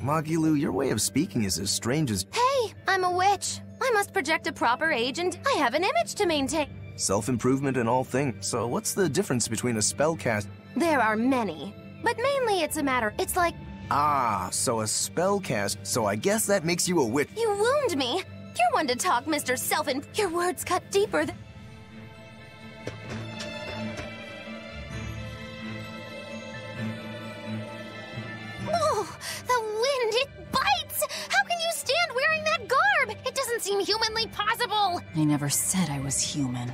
Magilu, your way of speaking is as strange as... Hey, I'm a witch. I must project a proper age and I have an image to maintain. Self-improvement in all things. So what's the difference between a spellcast... There are many, but mainly it's a matter, it's like... Ah, so a spellcast. So I guess that makes you a witch. You wound me. You're one to talk, Mr. Your words cut deeper than... Oh, the wind, it bites! How can you stand wearing that garb? It doesn't seem humanly possible. I never said I was human.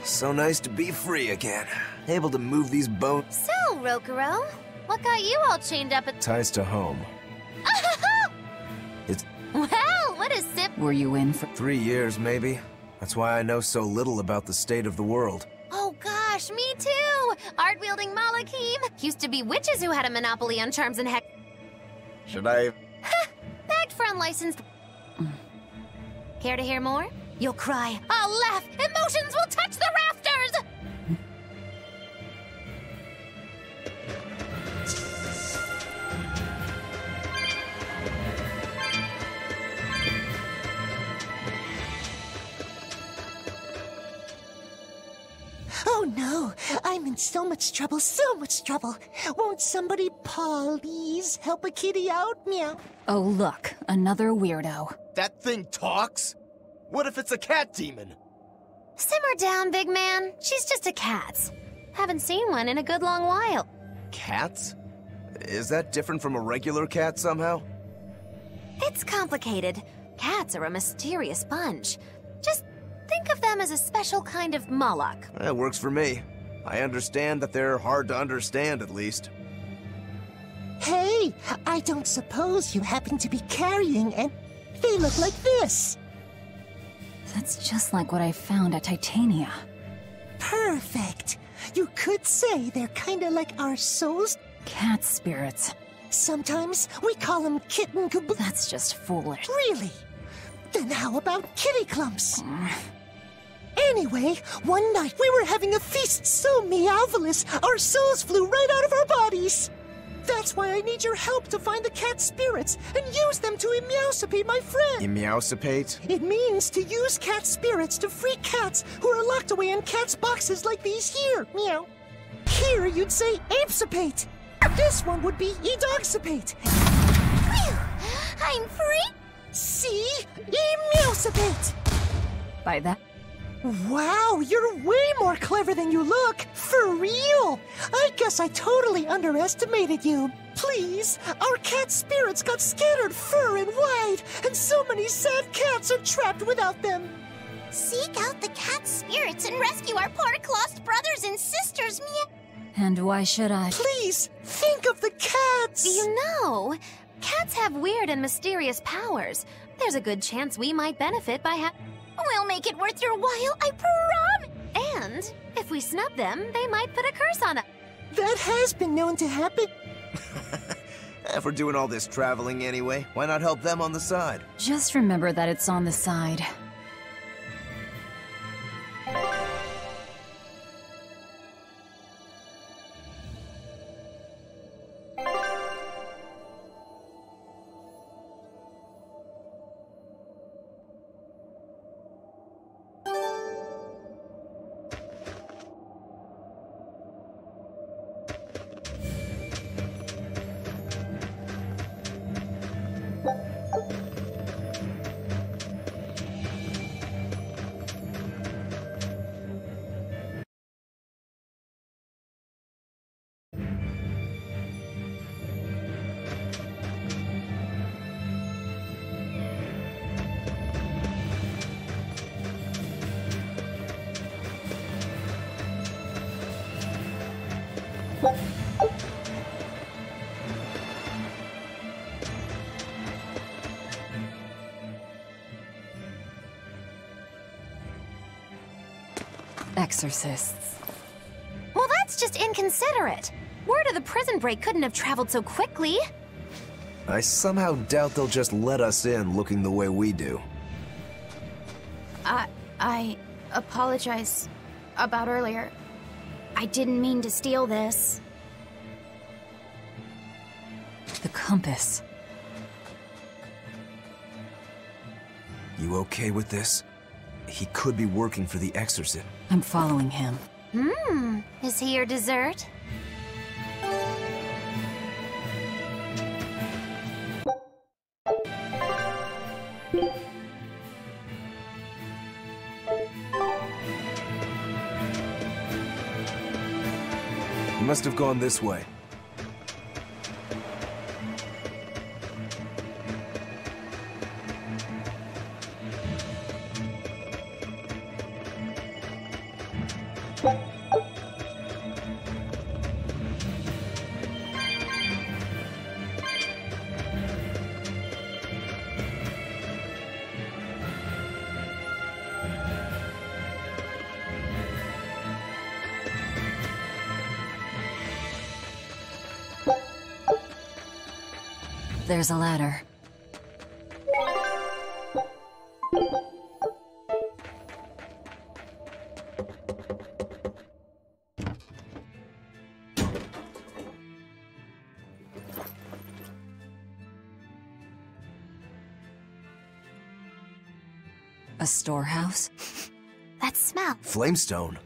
So nice to be free again. Able to move these bones. So, Rokuro, what got you all chained up at... Ties to home. It's Well, what a sip... Were you in for... 3 years, maybe. That's why I know so little about the state of the world. Oh gosh, me too! Art-wielding Malakim. Used to be witches who had a monopoly on charms and heck... Should I... Bagged for unlicensed... Care to hear more? You'll cry. I'll laugh. Emotions will touch the rafters! Oh no, I'm in so much trouble, so much trouble. Won't somebody please help a kitty out? Meow. Oh, look, another weirdo. That thing talks? What if it's a cat demon? Simmer down, big man. She's just a cat. Haven't seen one in a good long while. Cats? Is that different from a regular cat somehow? It's complicated. Cats are a mysterious bunch. Just think of them as a special kind of Moloch. That works for me. I understand that they're hard to understand, at least. Hey, I don't suppose you happen to be carrying and they look like this. That's just like what I found at Titania. Perfect. You could say they're kinda like our souls. Cat spirits. Sometimes we call them kitten caboodle. That's just foolish. Really? Then how about kitty clumps? Anyway, one night we were having a feast so meowvelous, our souls flew right out of our bodies. That's why I need your help to find the cat spirits and use them to emeowsipate my friend. Emeowsipate? It means to use cat spirits to free cats who are locked away in cats' boxes like these here. Meow. Here you'd say apesipate. This one would be edogsipate. Phew! I'm free! See? Emeowsipate. By that... Wow, you're way more clever than you look. For real. I guess I totally underestimated you. Please, our cat spirits got scattered far and wide, and so many sad cats are trapped without them. Seek out the cat spirits and rescue our poor lost brothers and sisters, meow. And why should I? Please, think of the cats. You know, cats have weird and mysterious powers. There's a good chance we might benefit by We'll make it worth your while, I promise! And if we snub them, they might put a curse on us. That has been known to happen. If we're doing all this traveling anyway, why not help them on the side? Just remember that it's on the side. Exorcists. Well, that's just inconsiderate. Word of the prison break couldn't have traveled so quickly. I somehow doubt they'll just let us in looking the way we do. I apologize about earlier. I didn't mean to steal this. The compass. You okay with this? He could be working for the Exorcist. I'm following him. Is he your dessert? He must have gone this way. There's a ladder. A storehouse? That smell. Flamestone.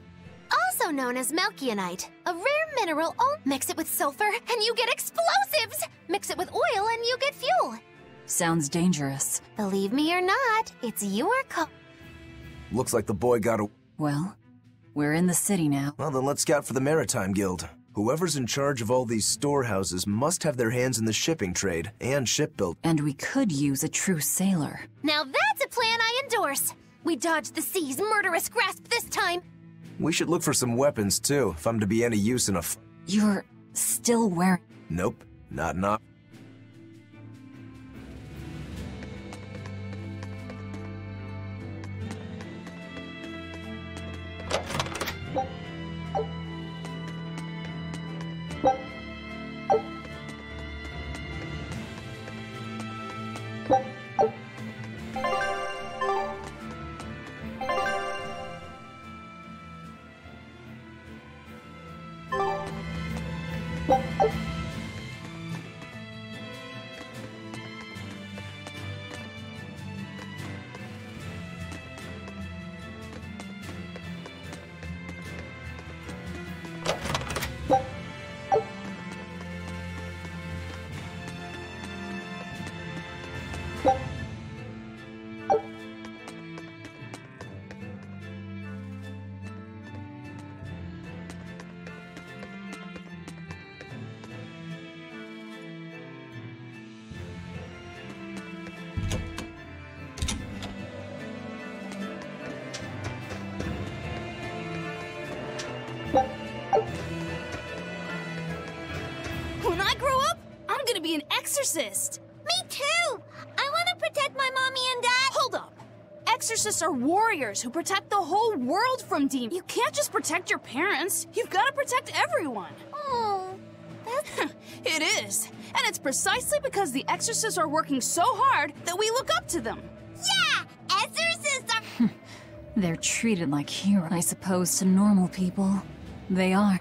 Also known as Melchionite, a rare mineral. Mix it with sulfur and you get explosives! Mix it with oil and you get fuel. Sounds dangerous. Believe me or not, it's your call. Looks like the boy got a... Well, we're in the city now. Well, then let's scout for the Maritime Guild. Whoever's in charge of all these storehouses must have their hands in the shipping trade and shipbuilding. And we could use a true sailor. Now that's a plan I endorse. We dodged the sea's murderous grasp this time. We should look for some weapons, too, if I'm to be any use in a You're still wearing... Nope, not. When I grow up, I'm gonna be an exorcist. Me too! I want to protect my mommy and dad. Hold up. Exorcists are warriors who protect the whole world from demons. You can't just protect your parents. You've got to protect everyone. Oh, that's... It is. And it's precisely because the exorcists are working so hard that we look up to them. Yeah! Exorcists are... They're treated like heroes. I suppose to normal people, they are.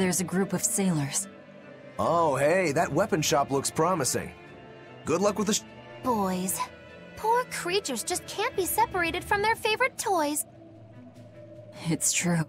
There's a group of sailors. Oh, hey, that weapon shop looks promising. Good luck with the Boys. Poor creatures just can't be separated from their favorite toys. It's true.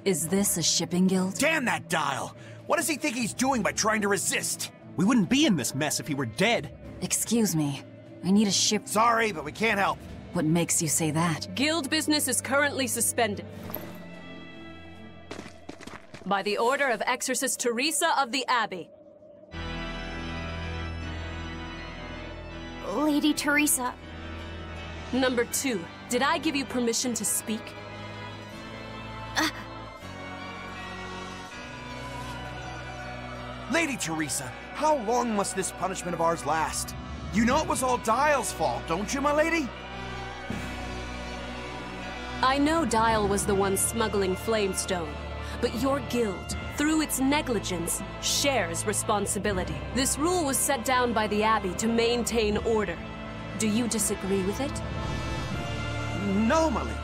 Is this a shipping guild? Damn that dial! What does he think he's doing by trying to resist? We wouldn't be in this mess if he were dead. Excuse me. I need a ship. Sorry, but we can't help. What makes you say that? Guild business is currently suspended. By the order of Exorcist Teresa of the Abbey. Lady Teresa. Number 2, did I give you permission to speak? Lady Teresa, how long must this punishment of ours last? You know it was all Dial's fault, don't you, my lady? I know Dial was the one smuggling Flamestone, but your guild, through its negligence, shares responsibility. This rule was set down by the Abbey to maintain order. Do you disagree with it? No, my lady.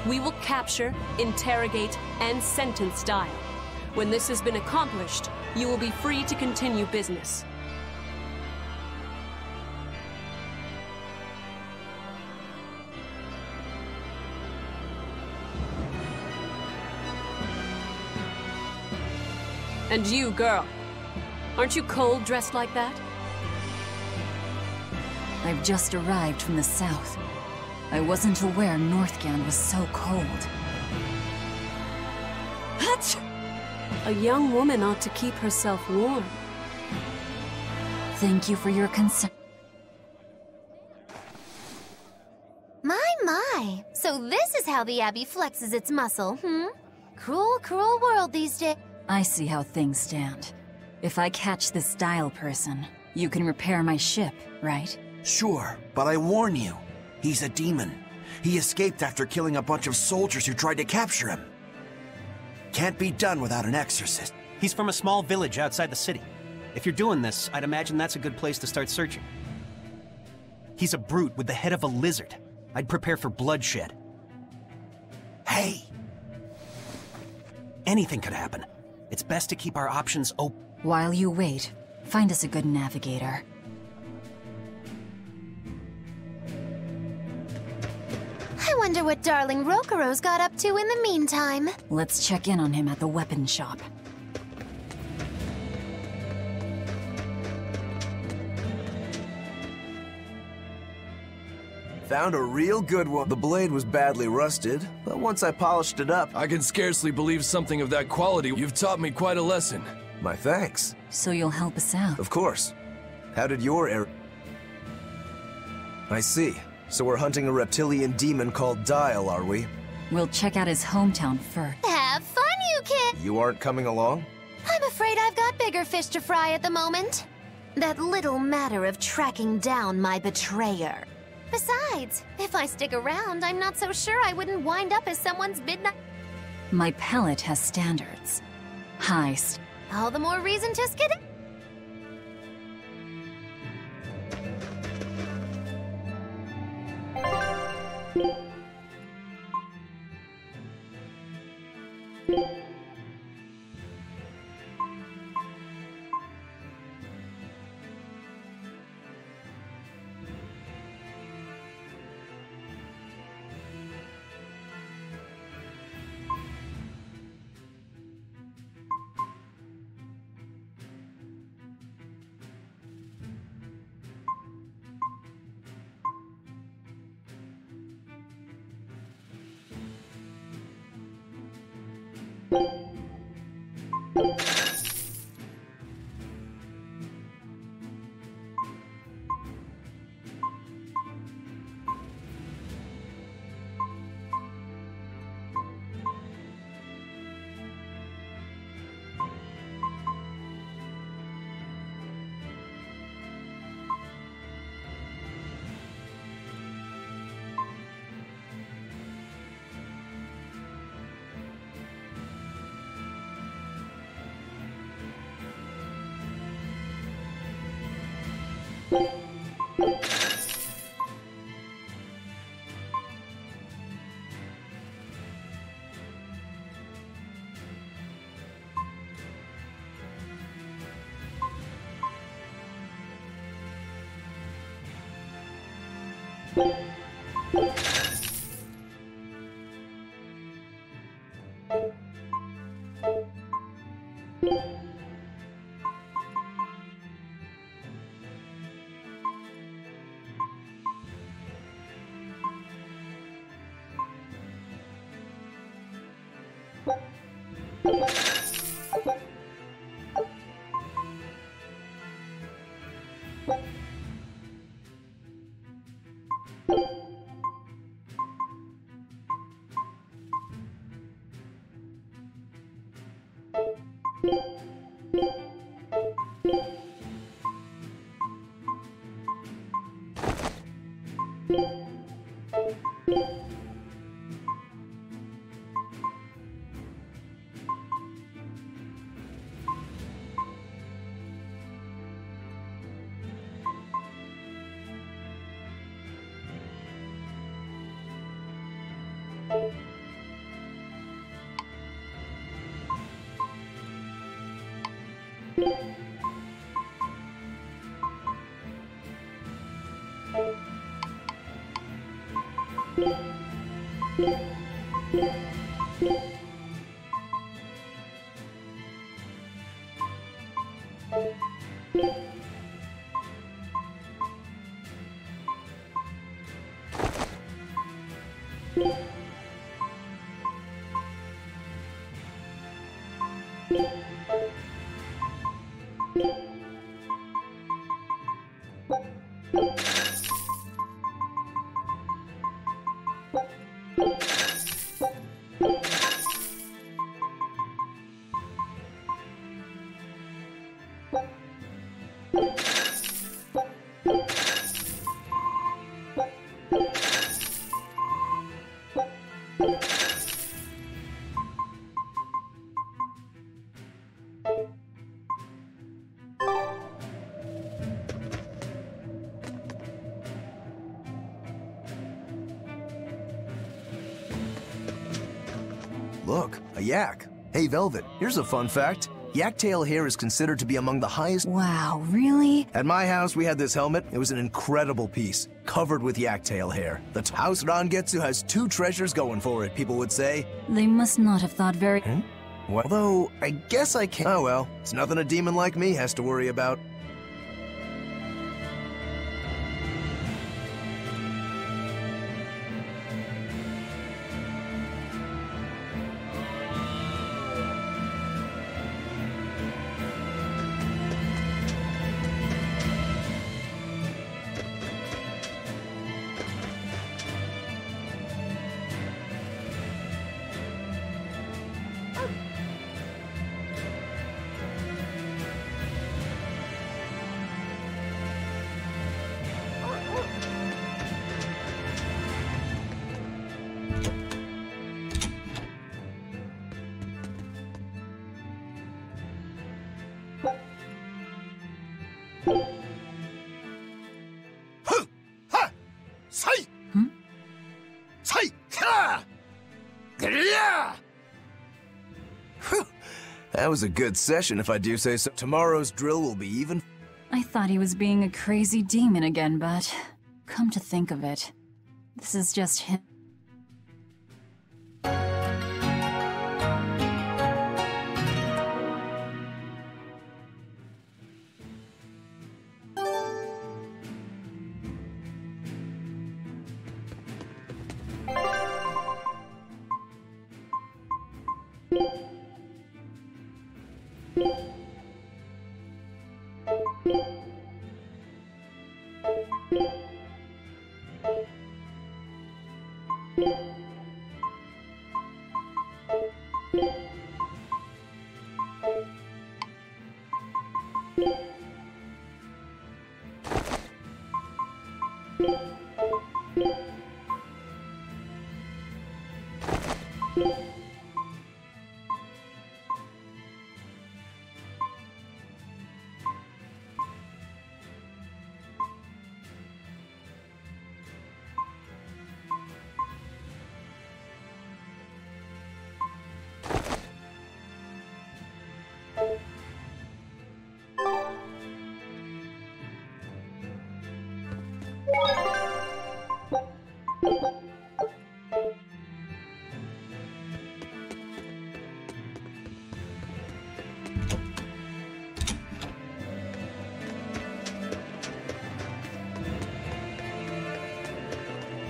We will capture, interrogate, and sentence Dial. When this has been accomplished, you will be free to continue business. And you, girl, aren't you cold dressed like that? I've just arrived from the south. I wasn't aware Northgand was so cold. A young woman ought to keep herself warm. Thank you for your concern. My. So this is how the Abbey flexes its muscle, Cruel, cruel world these days. I see how things stand. If I catch this Dial person, you can repair my ship, right? Sure, but I warn you, he's a demon. He escaped after killing a bunch of soldiers who tried to capture him. Can't be done without an exorcist. He's from a small village outside the city. If you're doing this, I'd imagine that's a good place to start searching. He's a brute with the head of a lizard. I'd prepare for bloodshed. Hey! Anything could happen. It's best to keep our options open. While you wait, find us a good navigator. I wonder what darling Rokuro's got up to in the meantime. Let's check in on him at the weapon shop. Found a real good one. The blade was badly rusted, but once I polished it up... I can scarcely believe something of that quality. You've taught me quite a lesson. My thanks. So you'll help us out? Of course. How did your I see. So we're hunting a reptilian demon called Dial, are we? We'll check out his hometown first. Have fun, you kid! You aren't coming along? I'm afraid I've got bigger fish to fry at the moment. That little matter of tracking down my betrayer. Besides, if I stick around, I'm not so sure I wouldn't wind up as someone's midnight... My palate has standards. High All the more reason to skid... Look, a yak. Hey, Velvet, here's a fun fact. Yak tail hair is considered to be among the highest— Wow, really? At my house, we had this helmet. It was an incredible piece, covered with yak tail hair. The house Rangetsu has two treasures going for it, people would say. They must not have thought very— Well, although, I guess I can't— Oh well, it's nothing a demon like me has to worry about. That was a good session, if I do say so. Tomorrow's drill will be even— I thought he was being a crazy demon again, but come to think of it, this is just him.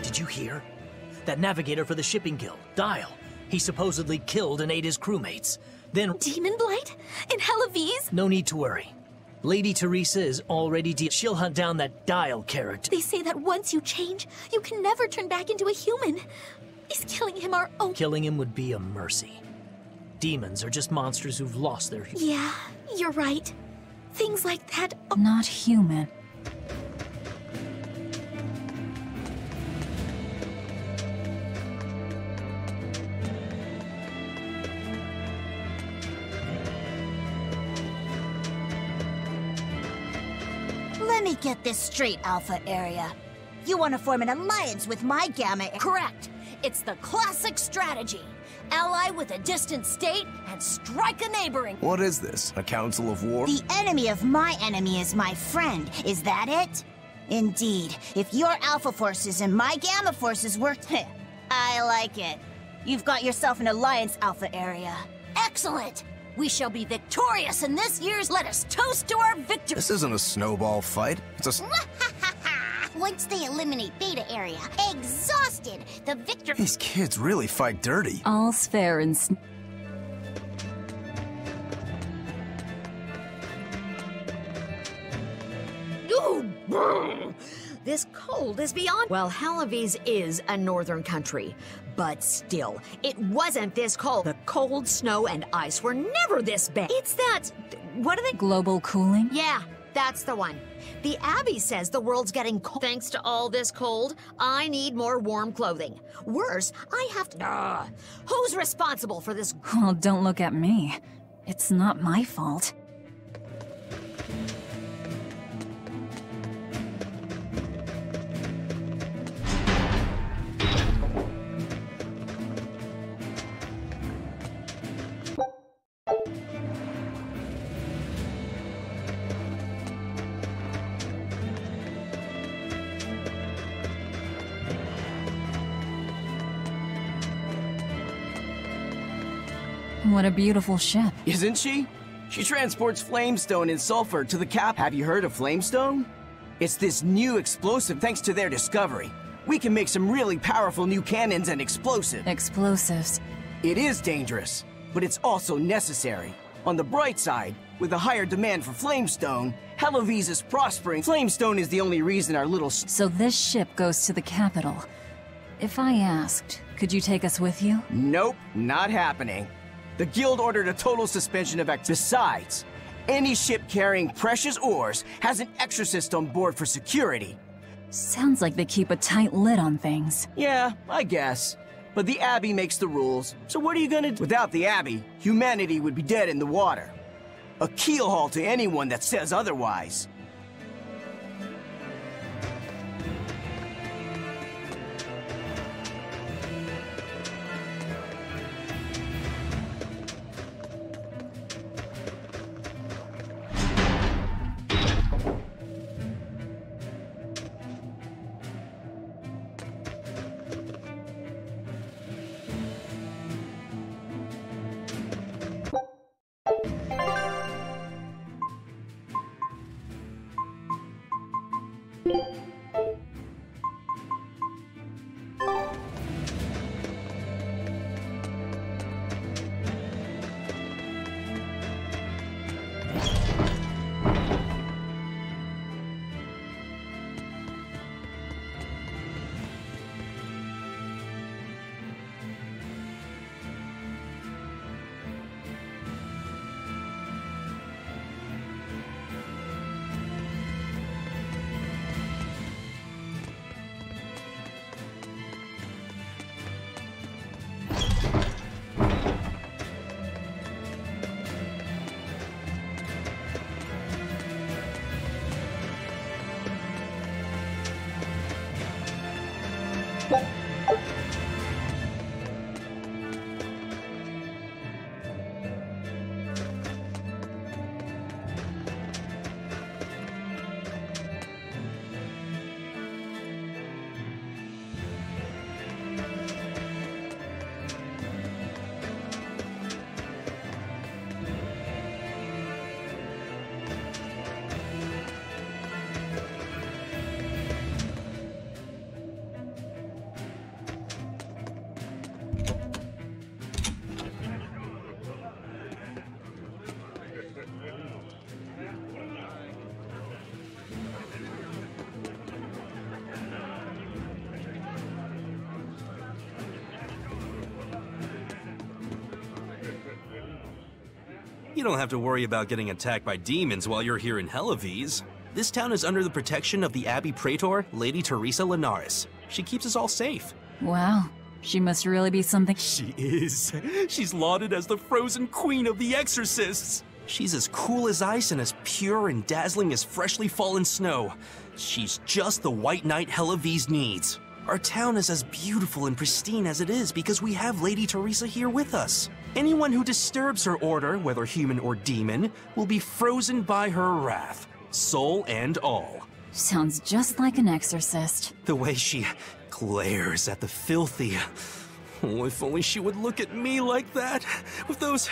Did you hear? That navigator for the shipping guild, Dial. He supposedly killed and ate his crewmates. Then... Demon Blight? In Halaviz? No need to worry. Lady Teresa is already she'll hunt down that Dial character. They say that once you change, you can never turn back into a human. Is killing him our own... Killing him would be a mercy. Demons are just monsters who've lost their... Yeah, you're right. Things like that... Not human. Let me get this straight, Alpha Area. You want to form an alliance with my Gamma... Correct. It's the classic strategy. Ally with a distant state and strike a neighboring... What is this? A council of war? The enemy of my enemy is my friend. Is that it? Indeed. If your Alpha forces and my Gamma forces work... I like it. You've got yourself an alliance, Alpha Area. Excellent! We shall be victorious in this year's... Let us toast to our victory! This isn't a snowball fight. It's a... Once they eliminate Beta Area, exhausted, the victor... These kids really fight dirty. All's fair in... Ooh, this cold is beyond... Well, Halaviz is a northern country, but still, it wasn't this cold. The cold, snow, and ice were never this bad. It's that... What are they... Global cooling? Yeah, that's the one. The Abbey says the world's getting cold. Thanks to all this cold, I need more warm clothing. Worse, I have to... Who's responsible for this... Well, don't look at me. It's not my fault. What a beautiful ship. Isn't she? She transports flamestone and sulfur to the cap. Have you heard of flamestone? It's this new explosive thanks to their discovery. We can make some really powerful new cannons and explosives. Explosives. It is dangerous, but it's also necessary. On the bright side, with a higher demand for flamestone, Halaviz is prospering. Flamestone is the only reason our little... So this ship goes to the capital. If I asked, could you take us with you? Nope, not happening. The guild ordered a total suspension of activity. Besides, any ship carrying precious ores has an exorcist on board for security. Sounds like they keep a tight lid on things. Yeah, I guess. But the Abbey makes the rules, so what are you gonna do? Without the Abbey, humanity would be dead in the water. A keelhaul to anyone that says otherwise. You don't have to worry about getting attacked by demons while you're here in Helives. This town is under the protection of the Abbey Praetor, Lady Teresa Linares. She keeps us all safe. Wow, she must really be something. She is. She's lauded as the frozen queen of the exorcists. She's as cool as ice and as pure and dazzling as freshly fallen snow. She's just the white knight Helives needs. Our town is as beautiful and pristine as it is because we have Lady Teresa here with us. Anyone who disturbs her order, whether human or demon, will be frozen by her wrath, soul and all. Sounds just like an exorcist. The way she glares at the filthy. Oh, if only she would look at me like that, with those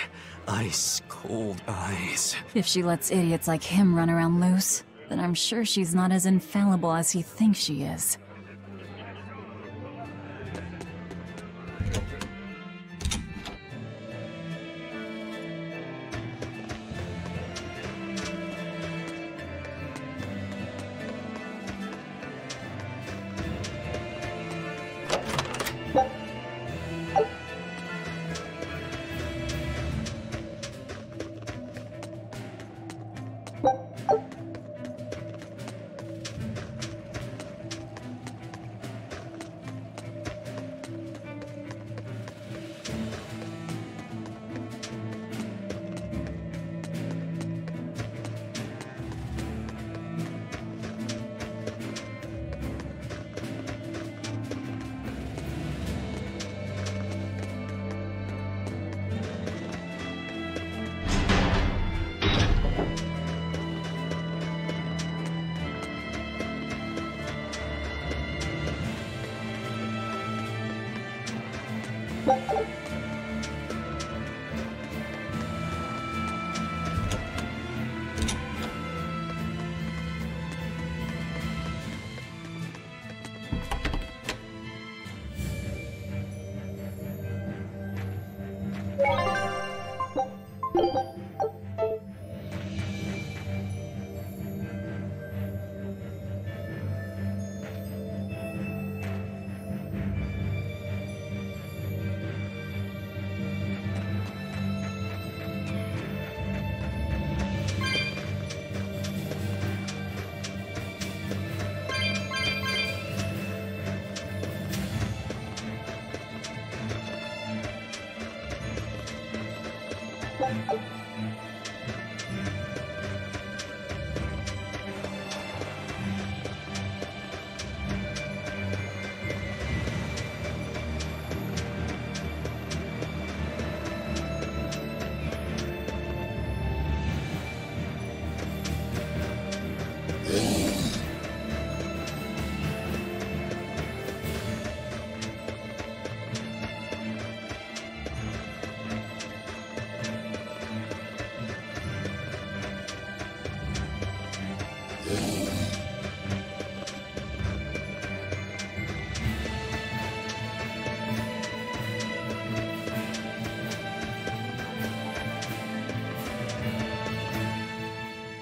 ice-cold eyes. If she lets idiots like him run around loose, then I'm sure she's not as infallible as he thinks she is.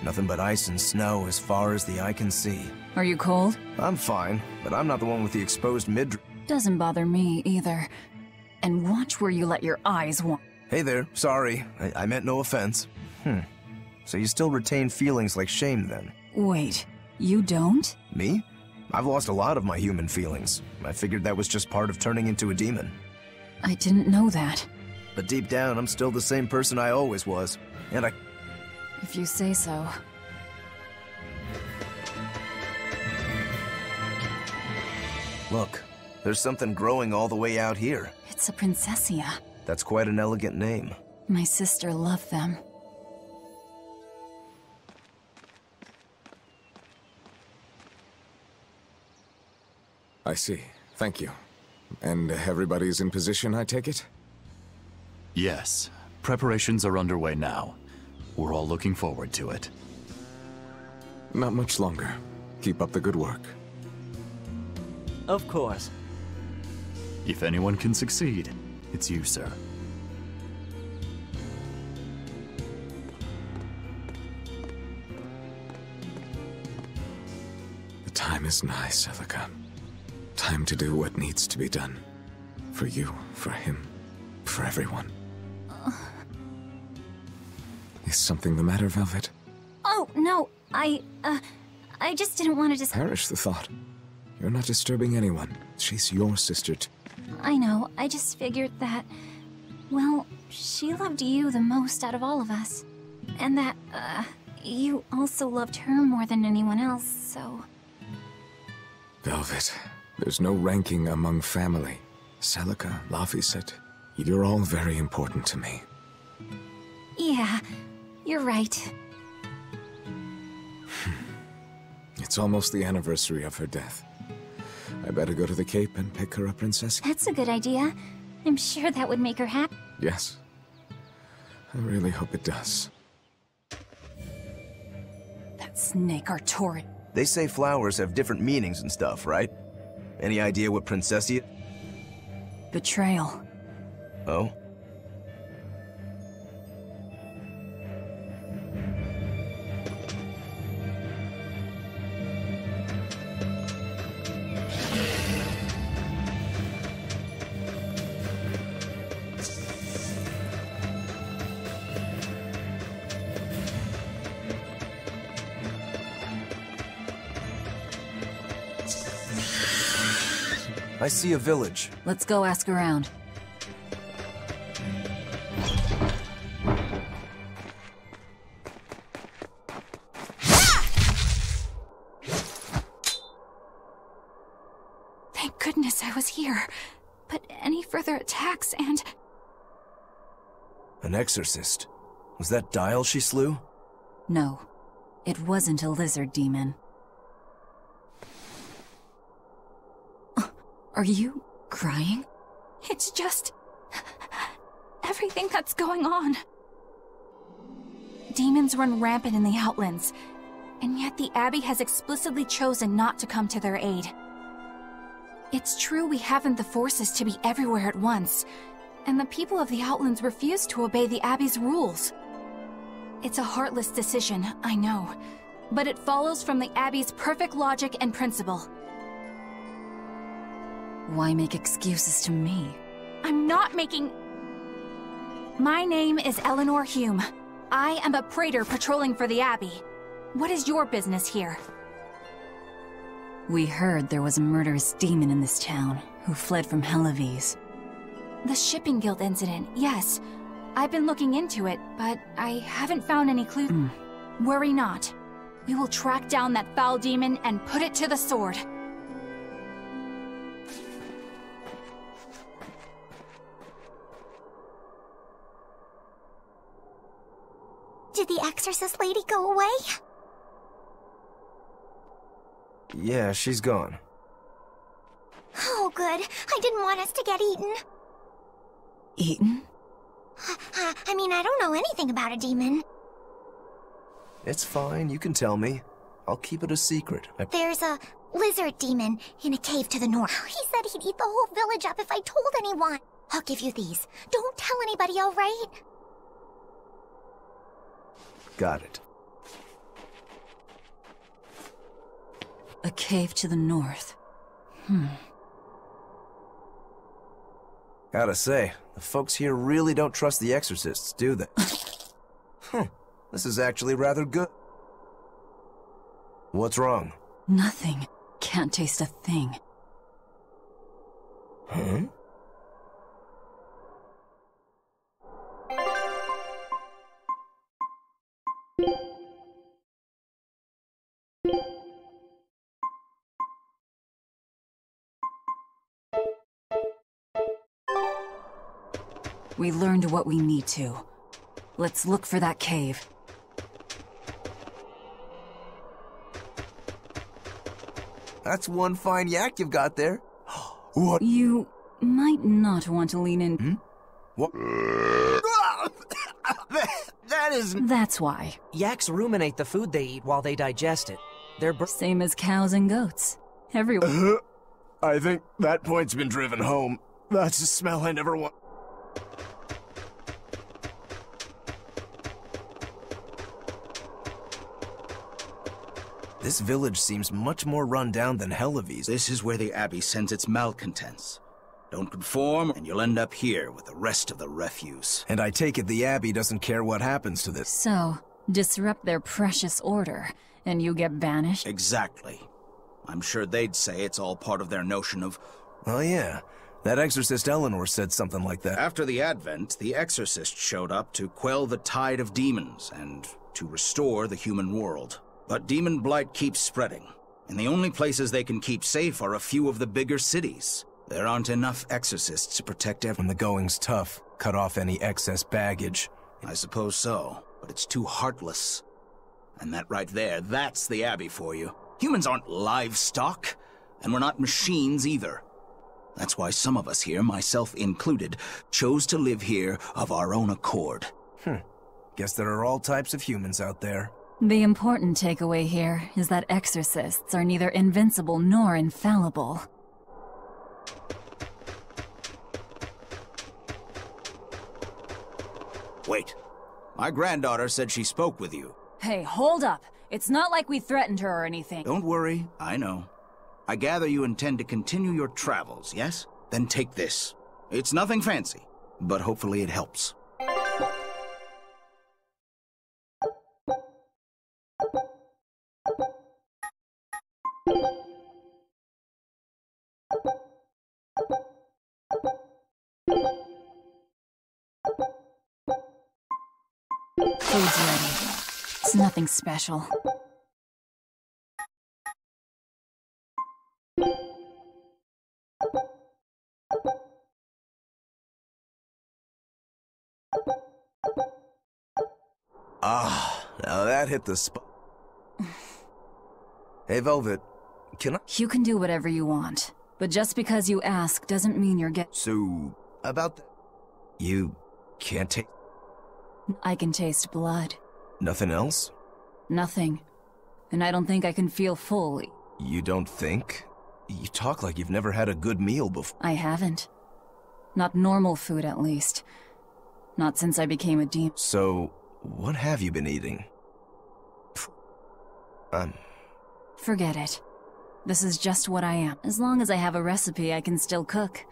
Nothing but ice and snow as far as the eye can see. Are you cold? I'm fine, but I'm not the one with the exposed mid... Doesn't bother me either. And watch where you let your eyes wander. Hey there, sorry. I meant no offense. So you still retain feelings like shame then? Wait, you don't? Me? I've lost a lot of my human feelings. I figured that was just part of turning into a demon. I didn't know that. But deep down, I'm still the same person I always was. And I... If you say so. Look, there's something growing all the way out here. It's a princessia. That's quite an elegant name. My sister loved them. I see. Thank you. And everybody's in position, I take it? Yes. Preparations are underway now. We're all looking forward to it. Not much longer. Keep up the good work. Of course. If anyone can succeed, it's you, sir. The time is nigh, Celica. Time to do what needs to be done. For you, for him, for everyone. Is something the matter, Velvet? Oh, no, I just didn't want to Perish the thought. You're not disturbing anyone. She's your sister I know, I just figured that, well, she loved you the most out of all of us. And that, you also loved her more than anyone else, so... Velvet, there's no ranking among family. Celica, Laphicet, you're all very important to me. Yeah, you're right. It's almost the anniversary of her death. I better go to the Cape and pick her up, Princess. That's a good idea. I'm sure that would make her happy. Yes. I really hope it does. That snake Arturi. They say flowers have different meanings and stuff, right? Any idea what Princessia? Betrayal. Oh? I see a village. Let's go ask around. Thank goodness I was here. But any further attacks and... An exorcist. Was that Dial she slew? No. It wasn't a lizard demon. Are you crying? It's just... everything that's going on. Demons run rampant in the Outlands, and yet the Abbey has explicitly chosen not to come to their aid. It's true we haven't the forces to be everywhere at once, and the people of the Outlands refuse to obey the Abbey's rules. It's a heartless decision, I know, but it follows from the Abbey's perfect logic and principle. Why make excuses to me? I'm not making... My name is Eleanor Hume. I am a praetor patrolling for the Abbey. What is your business here? We heard there was a murderous demon in this town who fled from Halavis. The Shipping Guild incident, yes. I've been looking into it, but I haven't found any clues. Worry not. We will track down that foul demon and put it to the sword. Did the exorcist lady go away? Yeah, she's gone. Oh, good. I didn't want us to get eaten. Eaten? I mean, I don't know anything about a demon. It's fine, you can tell me. I'll keep it a secret. There's a lizard demon in a cave to the north. He said he'd eat the whole village up if I told anyone. I'll give you these. Don't tell anybody, all right? Got it. A cave to the north. Gotta say, the folks here really don't trust the exorcists, do they? This is actually rather good. What's wrong? Nothing. Can't taste a thing. Huh? We learned what we need to. Let's look for that cave. That's one fine yak you've got there. What? You might not want to lean in. What? That isn't... That's why. Yaks ruminate the food they eat while they digest it. They're same as cows and goats. Everywhere. I think that point's been driven home. That's a smell I never want. This village seems much more run down than Halavis. This is where the Abbey sends its malcontents. Don't conform, and you'll end up here with the rest of the refuse. And I take it the Abbey doesn't care what happens to this. So, disrupt their precious order, and you get banished? Exactly. I'm sure they'd say it's all part of their notion of... Oh yeah, that exorcist Eleanor said something like that. After the Advent, the exorcist showed up to quell the tide of demons and to restore the human world. But demon blight keeps spreading, and the only places they can keep safe are a few of the bigger cities. There aren't enough exorcists to protect everyone. When the going's tough, cut off any excess baggage. I suppose so, but it's too heartless. And that right there, that's the Abbey for you. Humans aren't livestock, and we're not machines either. That's why some of us here, myself included, chose to live here of our own accord. Guess there are all types of humans out there. The important takeaway here is that exorcists are neither invincible nor infallible. Wait. My granddaughter said she spoke with you. Hey, hold up. It's not like we threatened her or anything. Don't worry, I know. I gather you intend to continue your travels, yes? Then take this. It's nothing fancy, but hopefully it helps. Food's ready. It's nothing special. Now that hit the spot. Hey, Velvet, can I? You can do whatever you want, but just because you ask doesn't mean you're So, about that, you can't take... I can taste blood. Nothing else? Nothing. And I don't think I can feel full. You don't think? You talk like you've never had a good meal before. I haven't. Not normal food, at least. Not since I became a demon. So, what have you been eating? Forget it. This is just what I am. As long as I have a recipe, I can still cook.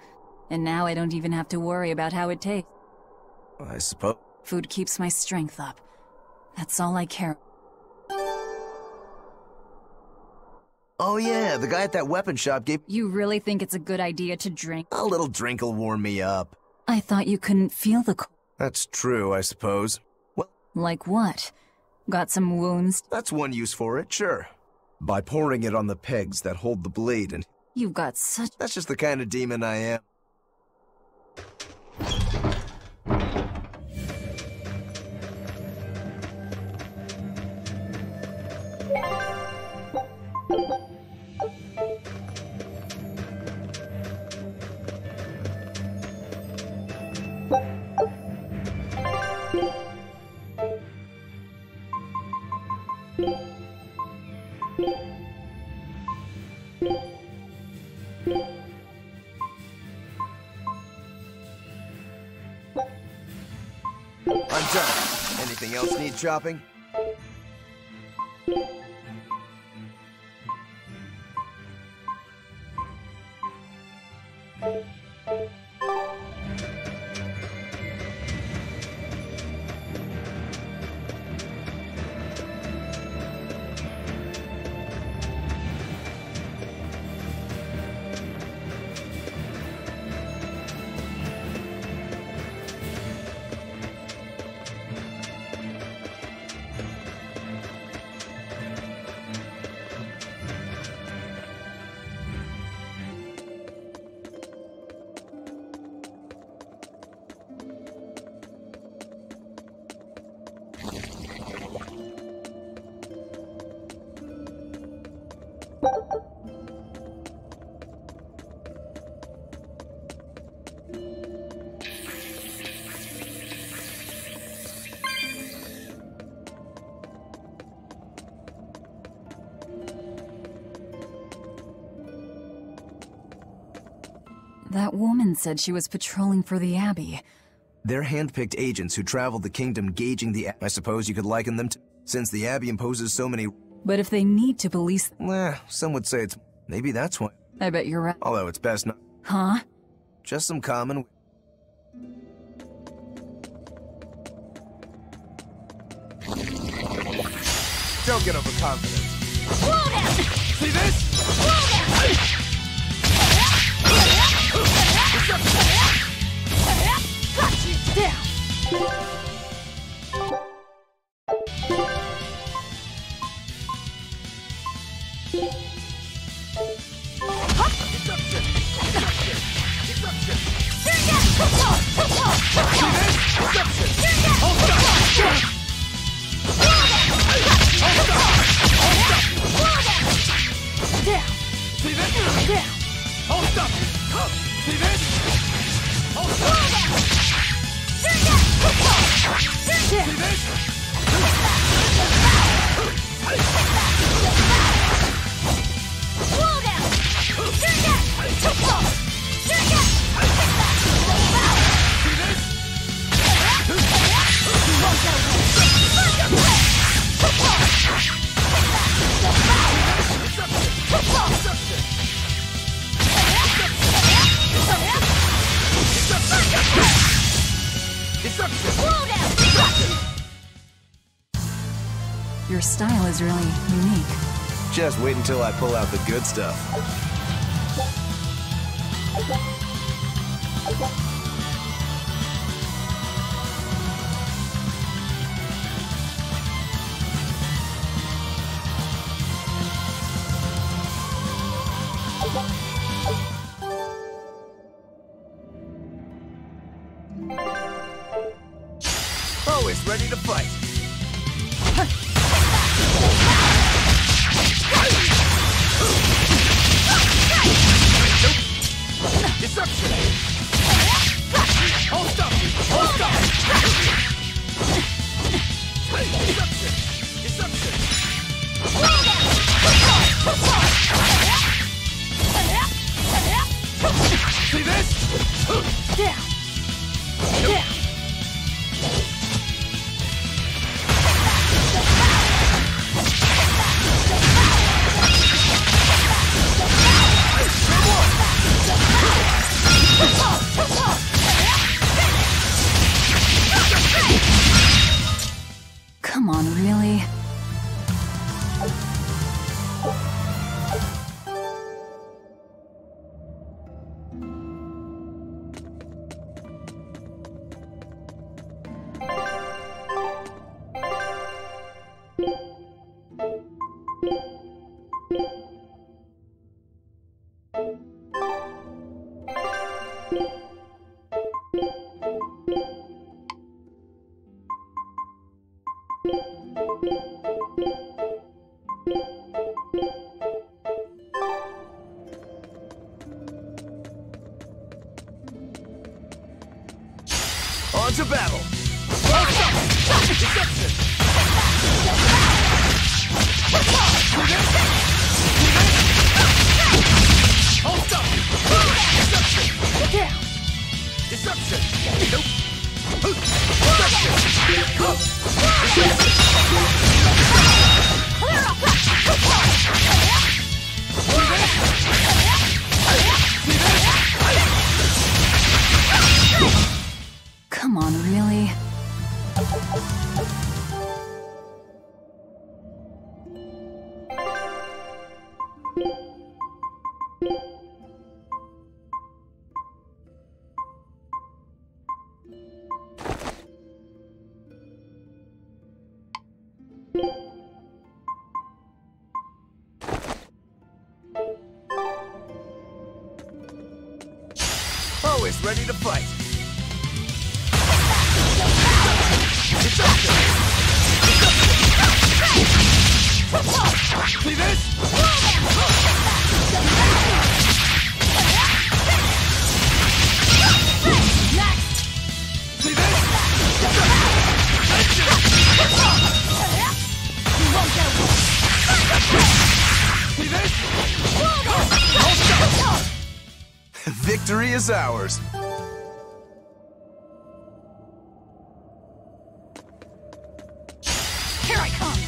And now I don't even have to worry about how it tastes. I suppose. Food keeps my strength up. That's all I care. Oh yeah, the guy at that weapon shop gave... You really think it's a good idea to drink? A little drink'll warm me up. I thought you couldn't feel the cold. That's true, I suppose. Well... Like what? Got some wounds? That's one use for it, sure. By pouring it on the pegs that hold the blade and... You've got such... That's just the kind of demon I am. I'm done. Anything else need chopping? That woman said she was patrolling for the Abbey. They're hand-picked agents who traveled the kingdom gauging the... I suppose you could liken them to... Since the Abbey imposes so many... But if they need to police... Some would say it's... Maybe that's why. I bet you're right. Although it's best not... Huh? Just some common... Don't get overconfident. Whoa now! See this? Whoa now! Got you down! Your style is really unique. Just wait until I pull out the good stuff. Always ready to fight. Deception! Hold up! Hold up! Deception! Deception! See this? Down! Down! Come on, really? On to battle! Deception! Hold up! Deception! Down! Deception! Nope! Come on, really? Always ready to fight. See this? Next! See this? You won't get away! See this? Victory is ours. Here I come!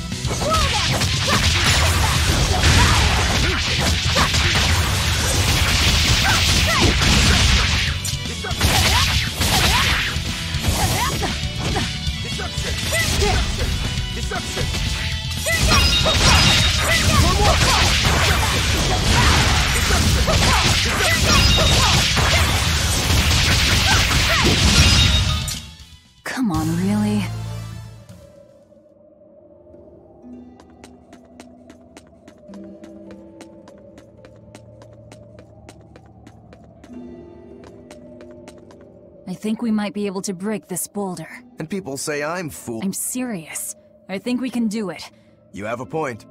I think we might be able to break this boulder. And people say I'm fool. I'm serious. I think we can do it. You have a point.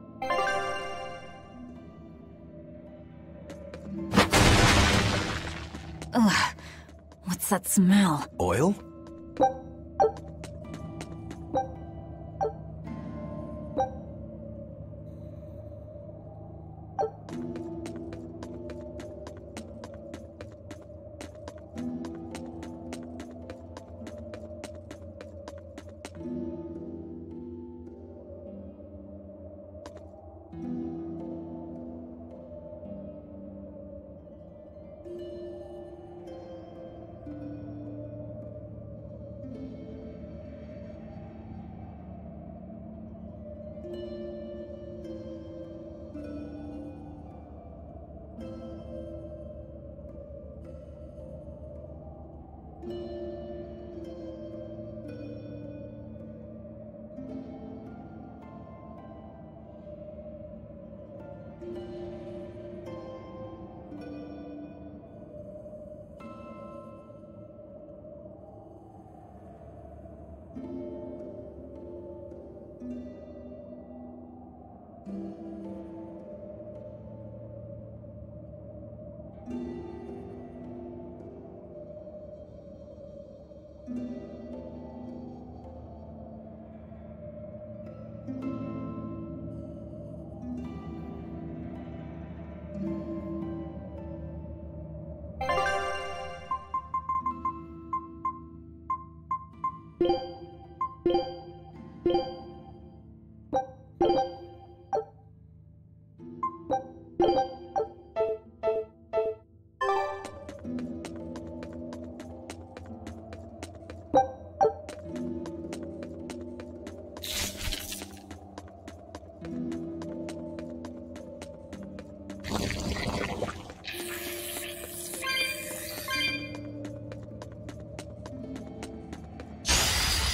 Ugh. What's that smell? Oil?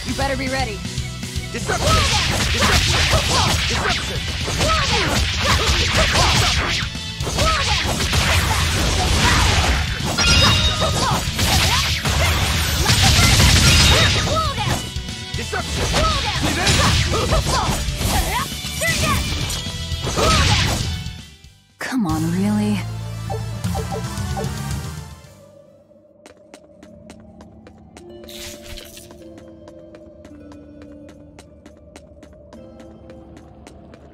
You better be ready. Disruption! Disruption! Come on, really?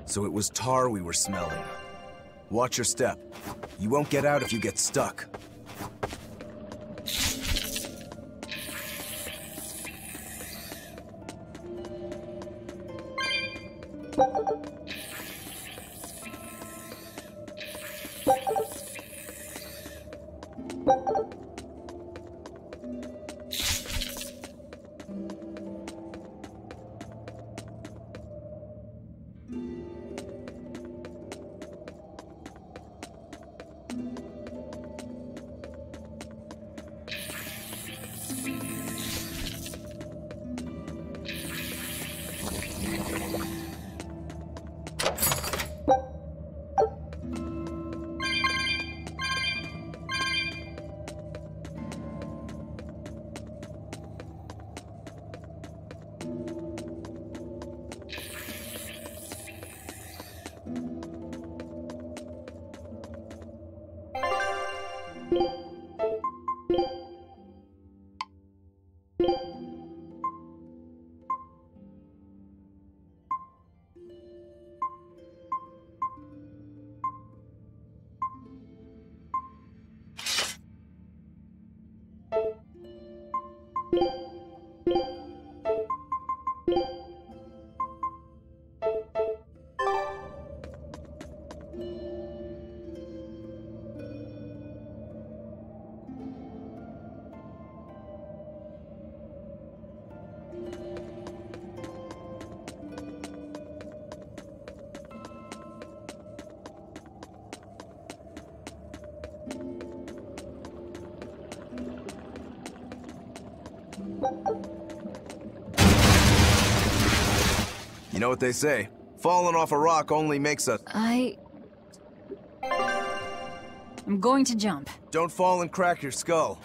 So it was tar we were smelling. Watch your step. You won't get out if you get stuck. You know what they say? Falling off a rock only makes us... I'm going to jump. Don't fall and crack your skull.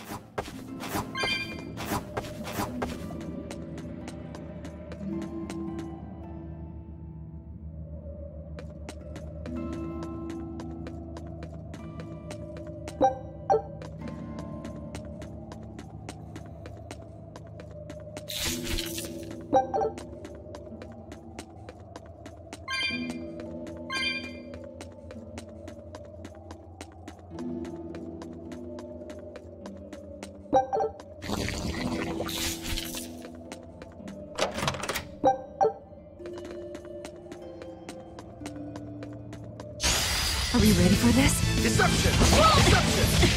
Are we ready for this? Deception! Deception!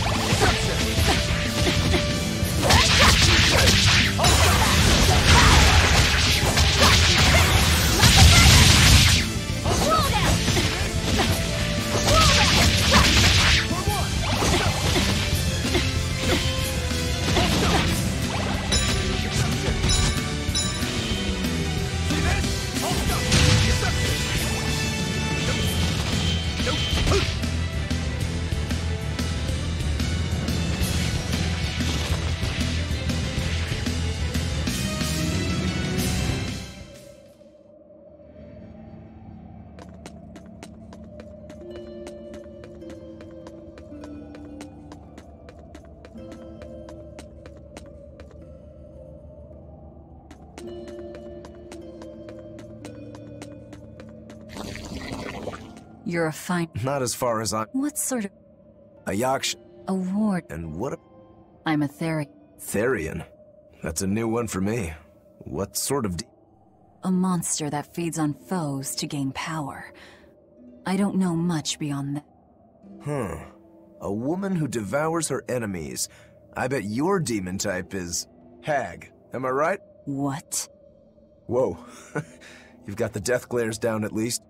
You're a fine... Not as far as I... What sort of... A Yaksh... award? And what a... I'm a Therian. Therian? That's a new one for me. What sort of... A monster that feeds on foes to gain power. I don't know much beyond that. Huh. A woman who devours her enemies. I bet your demon type is... hag. Am I right? What? Whoa. You've got the death glares down at least.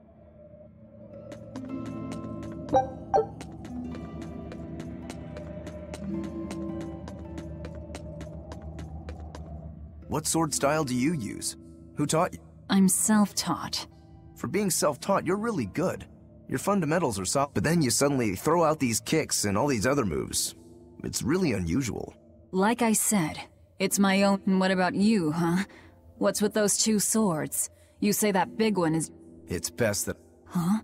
What sword style do you use? Who taught you? I'm self-taught. For being self-taught, you're really good. Your fundamentals are solid, but then you suddenly throw out these kicks and all these other moves. It's really unusual. Like I said, it's my own... What about you, huh? What's with those two swords? You say that big one is... It's best that... Huh?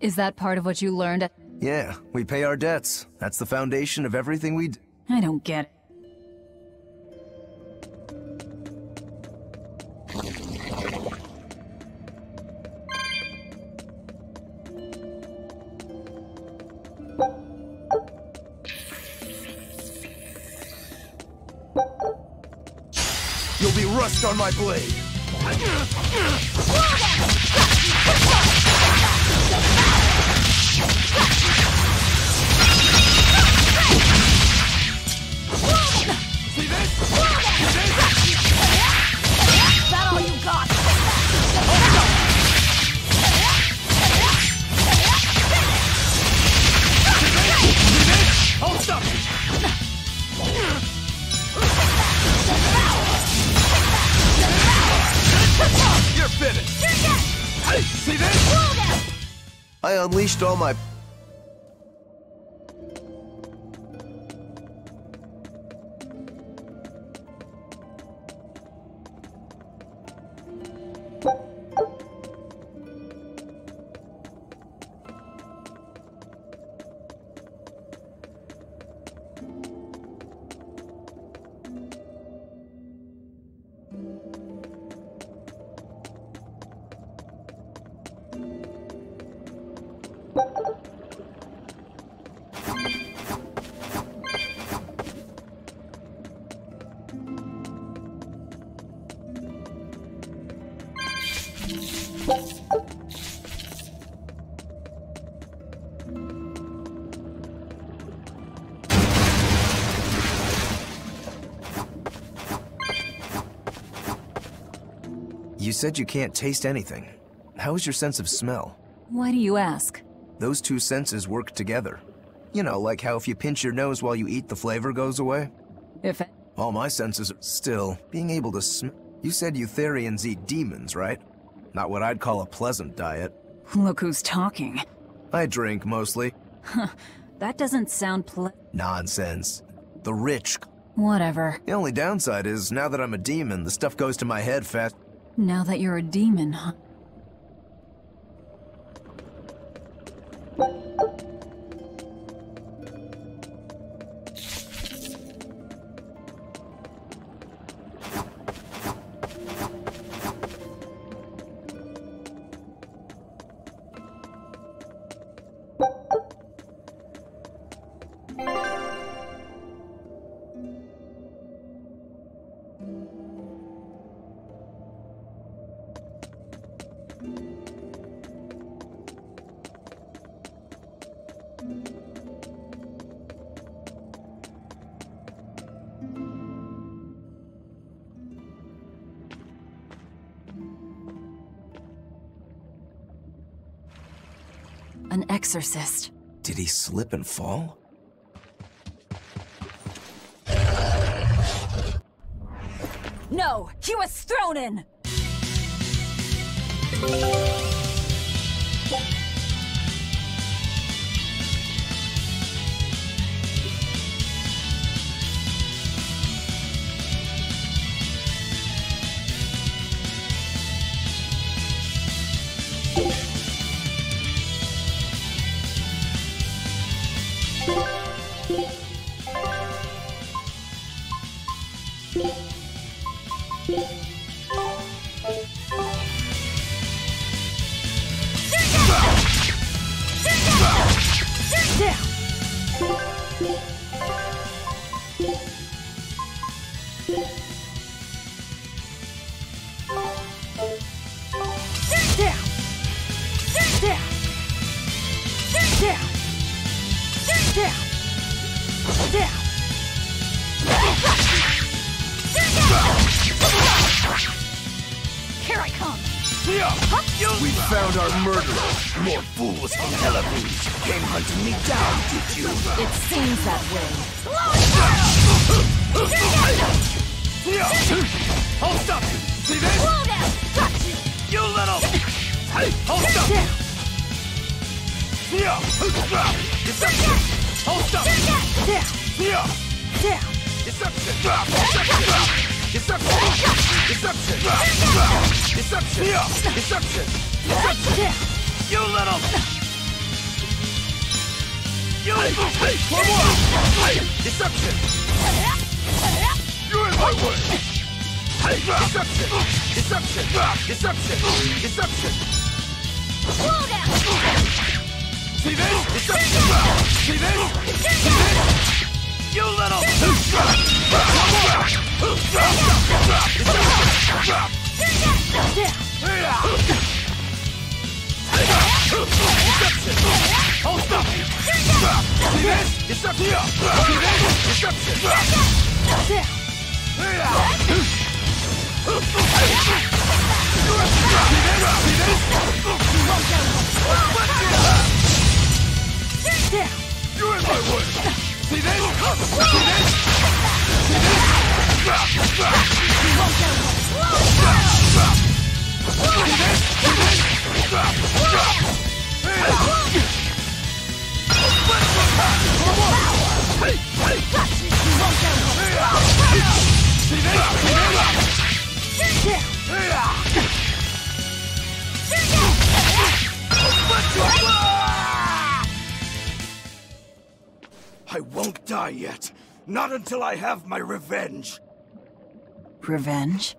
Is that part of what you learned at... Yeah, we pay our debts. That's the foundation of everything we do. I don't get it. You'll be rust on my blade. See this? Is that all you got? Hold up! You're finished! Hey, see this? I unleashed all my... You said you can't taste anything. How is your sense of smell? Why do you ask? Those two senses work together. You know, like how if you pinch your nose while you eat, the flavor goes away? If it... All my senses are still being able to smell. You said you Therians eat demons, right? Not what I'd call a pleasant diet. Look who's talking. I drink, mostly. Huh, that doesn't sound Nonsense. The rich... Whatever. The only downside is, now that I'm a demon, the stuff goes to my head fast. Now that you're a demon, huh? An exorcist. Did he slip and fall? No! He was thrown in! Here I come! We found our murderer. More fools from Hellabooze came hunting me down, did you? It seems that way. Hold up! See this? You little... Hold up! Deception! Hold up! Deception! You little... One more! Deception! You're in my way! Deception! Slow down! See this? Deception! See this? You little... Hold stop! See this? Deception! You're in my way! See this? I won't die yet. Not until I have my revenge. Revenge?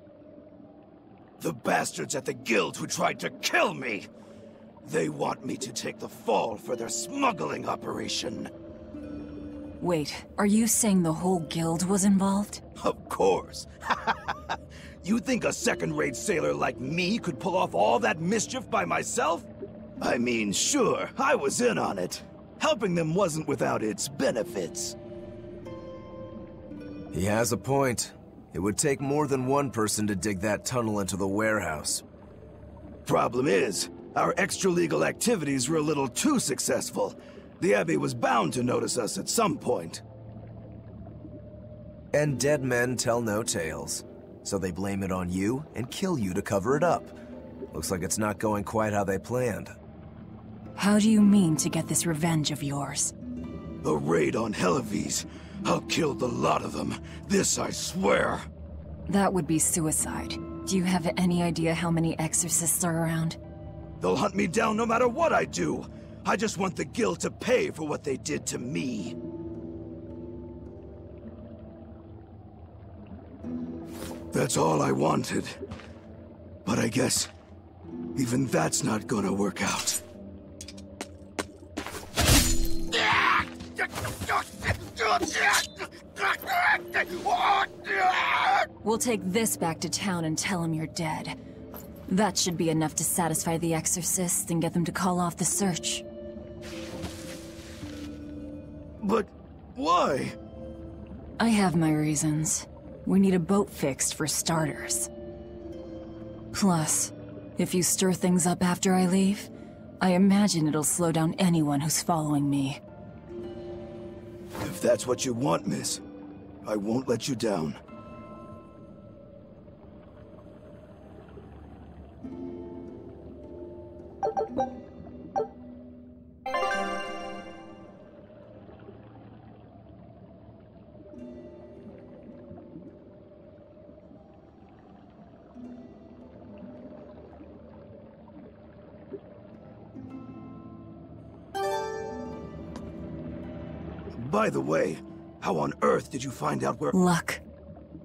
The bastards at the guild who tried to kill me. They want me to take the fall for their smuggling operation. Wait, are you saying the whole guild was involved? Of course. You think a second-rate sailor like me could pull off all that mischief by myself? I mean, sure, I was in on it. Helping them wasn't without its benefits. He has a point. It would take more than one person to dig that tunnel into the warehouse. Problem is, our extra-legal activities were a little too successful. The Abbey was bound to notice us at some point. And dead men tell no tales. So they blame it on you and kill you to cover it up. Looks like it's not going quite how they planned. How do you mean to get this revenge of yours? A raid on Hellabooze. I'll kill the lot of them. This I swear. That would be suicide. Do you have any idea how many exorcists are around? They'll hunt me down no matter what I do. I just want the guild to pay for what they did to me. That's all I wanted. But I guess even that's not gonna work out. We'll take this back to town and tell him you're dead. That should be enough to satisfy the exorcists and get them to call off the search. But why? I have my reasons. We need a boat fixed for starters. Plus, if you stir things up after I leave, I imagine it'll slow down anyone who's following me. If that's what you want, miss, I won't let you down. By the way, how on earth did you find out where— Luck.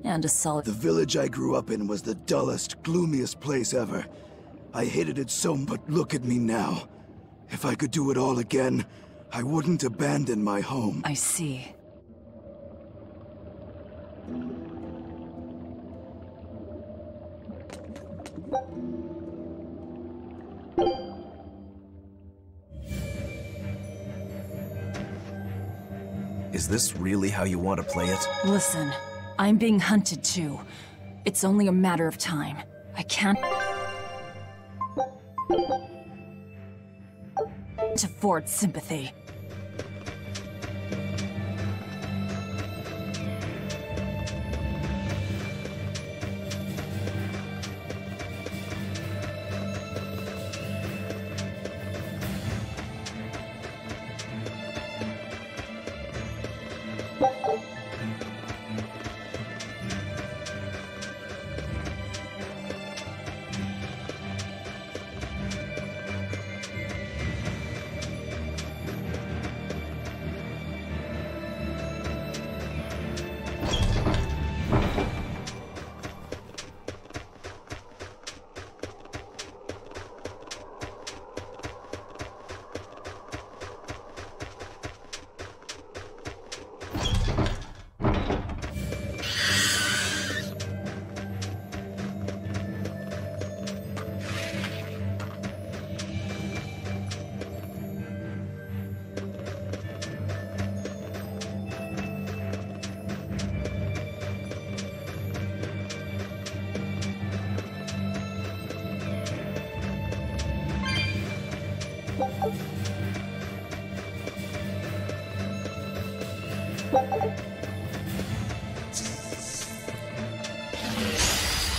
And a solid— The village I grew up in was the dullest, gloomiest place ever. I hated it so much, but look at me now. If I could do it all again, I wouldn't abandon my home. I see. Is this really how you want to play it? Listen, I'm being hunted too. It's only a matter of time. I can't afford sympathy.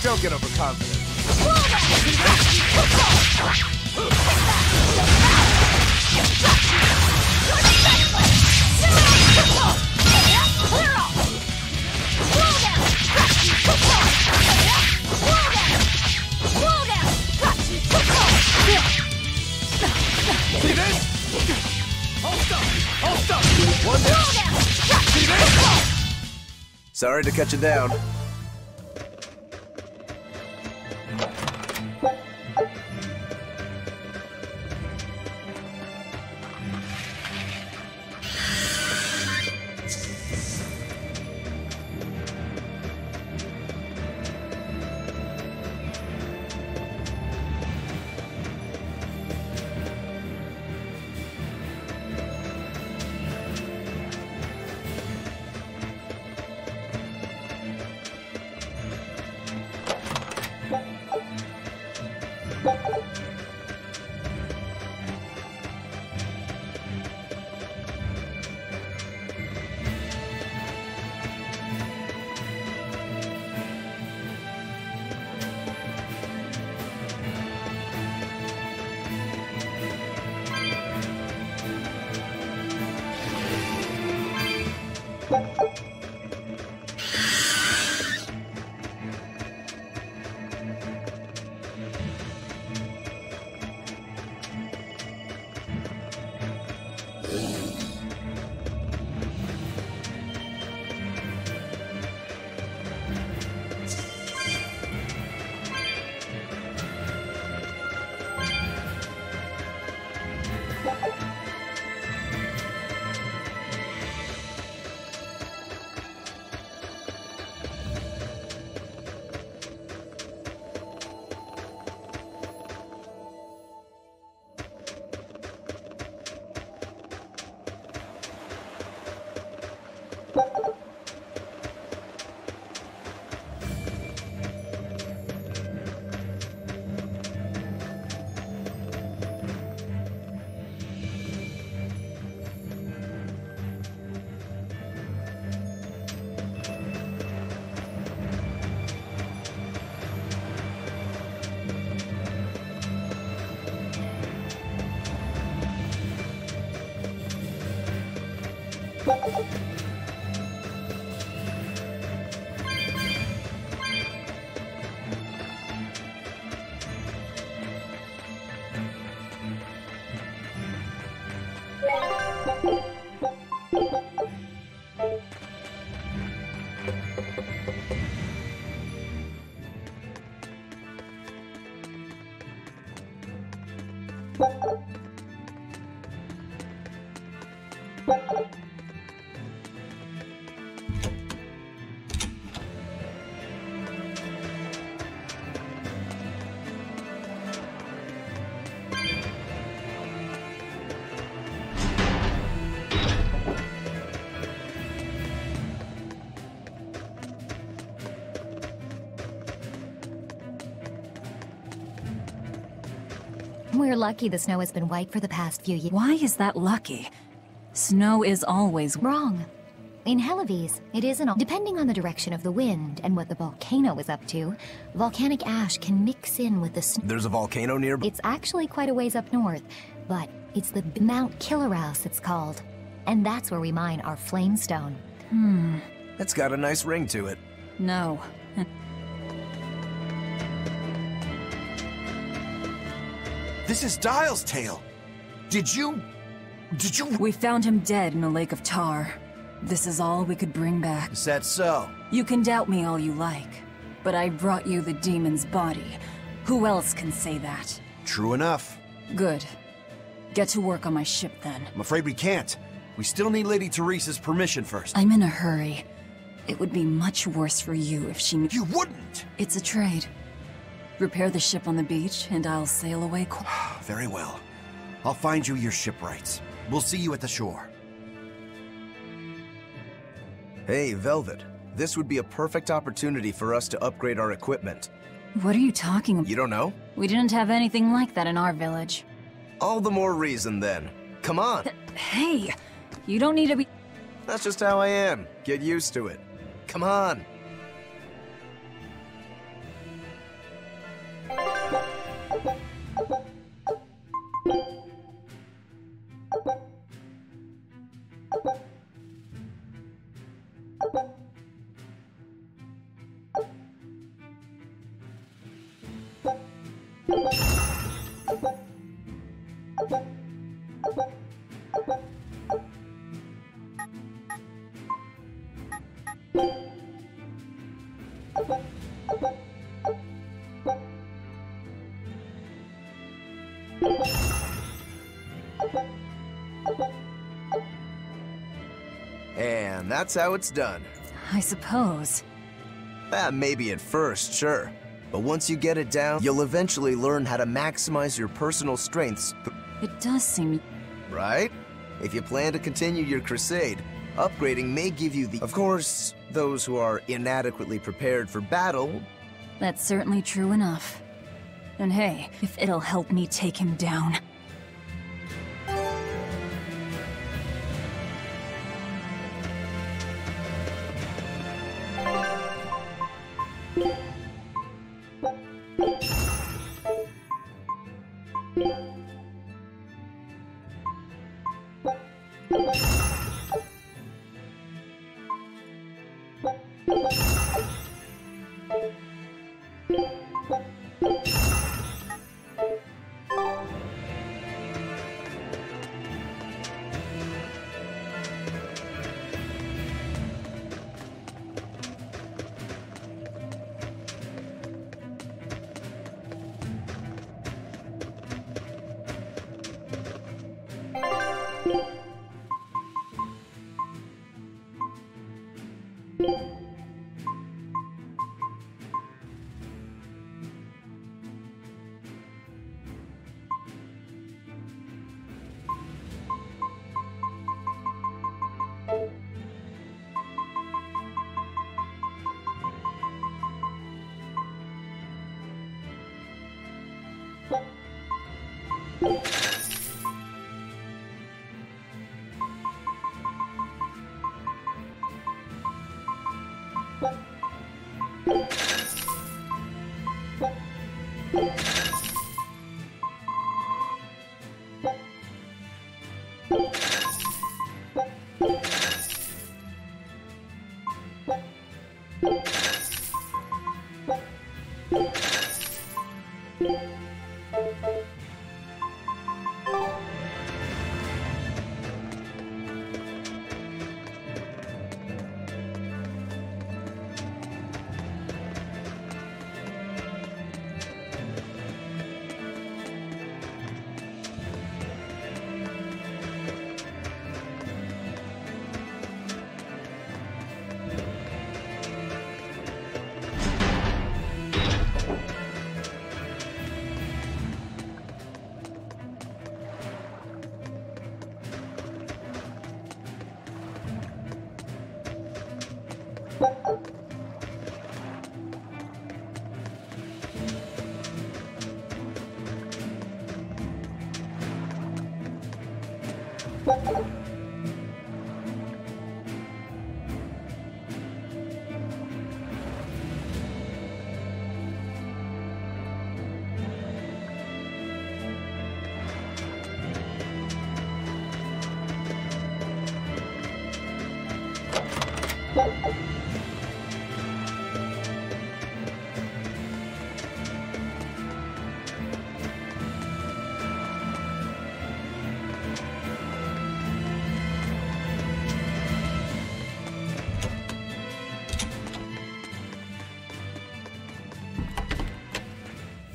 Don't get overconfident. See this? Hold up! One down! See this? Sorry to cut you down. We're lucky the snow has been white for the past few years. Why is that lucky? Snow is always wrong. In Helives, it isn't all. Depending on the direction of the wind and what the volcano is up to, volcanic ash can mix in with the snow. There's a volcano nearby? It's actually quite a ways up north, but it's the Mount Killerhouse it's called. And that's where we mine our flamestone. It's got a nice ring to it. No. This is Dial's tale. Did you... We found him dead in a lake of tar. This is all we could bring back. Is that so? You can doubt me all you like, but I brought you the demon's body. Who else can say that? True enough. Good. Get to work on my ship then. I'm afraid we can't. We still need Lady Teresa's permission first. I'm in a hurry. It would be much worse for you if she... You wouldn't! It's a trade. Repair the ship on the beach, and I'll sail away. Very well. I'll find you your shipwrights. We'll see you at the shore. Hey, Velvet. This would be a perfect opportunity for us to upgrade our equipment. What are you talking about? You don't know? We didn't have anything like that in our village. All the more reason, then. Come on! Hey! You don't need to be... That's just how I am. Get used to it. Come on! And that's how it's done. I suppose. Maybe at first, sure. But once you get it down, you'll eventually learn how to maximize your personal strengths. It does seem... Right? If you plan to continue your crusade, upgrading may give you the... Of course, those who are inadequately prepared for battle... That's certainly true enough. And hey, if it'll help me take him down...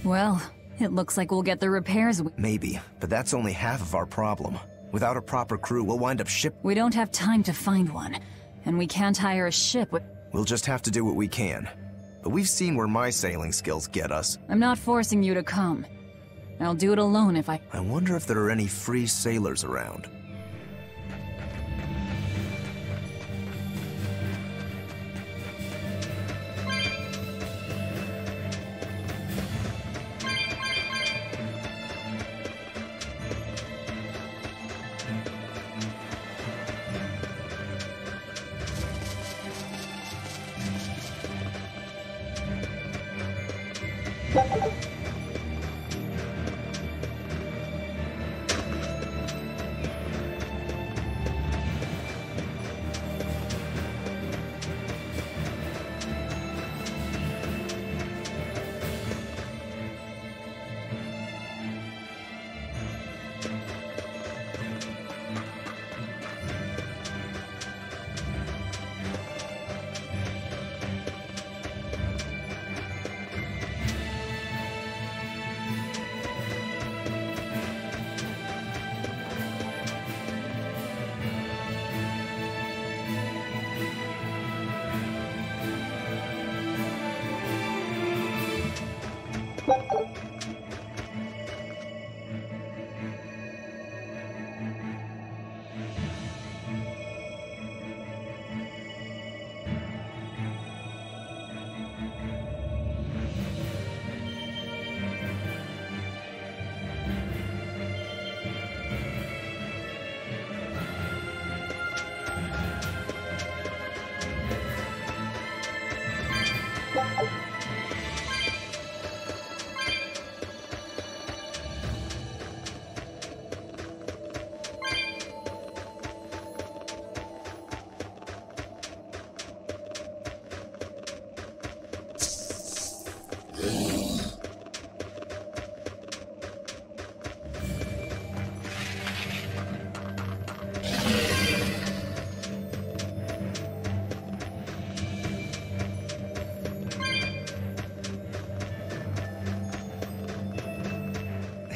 Well, it looks like we'll get the repairs Maybe, but that's only half of our problem. Without a proper crew, we'll wind up We don't have time to find one, and we can't hire a ship with... We'll just have to do what we can. But we've seen where my sailing skills get us. I'm not forcing you to come. I'll do it alone if I wonder if there are any free sailors around.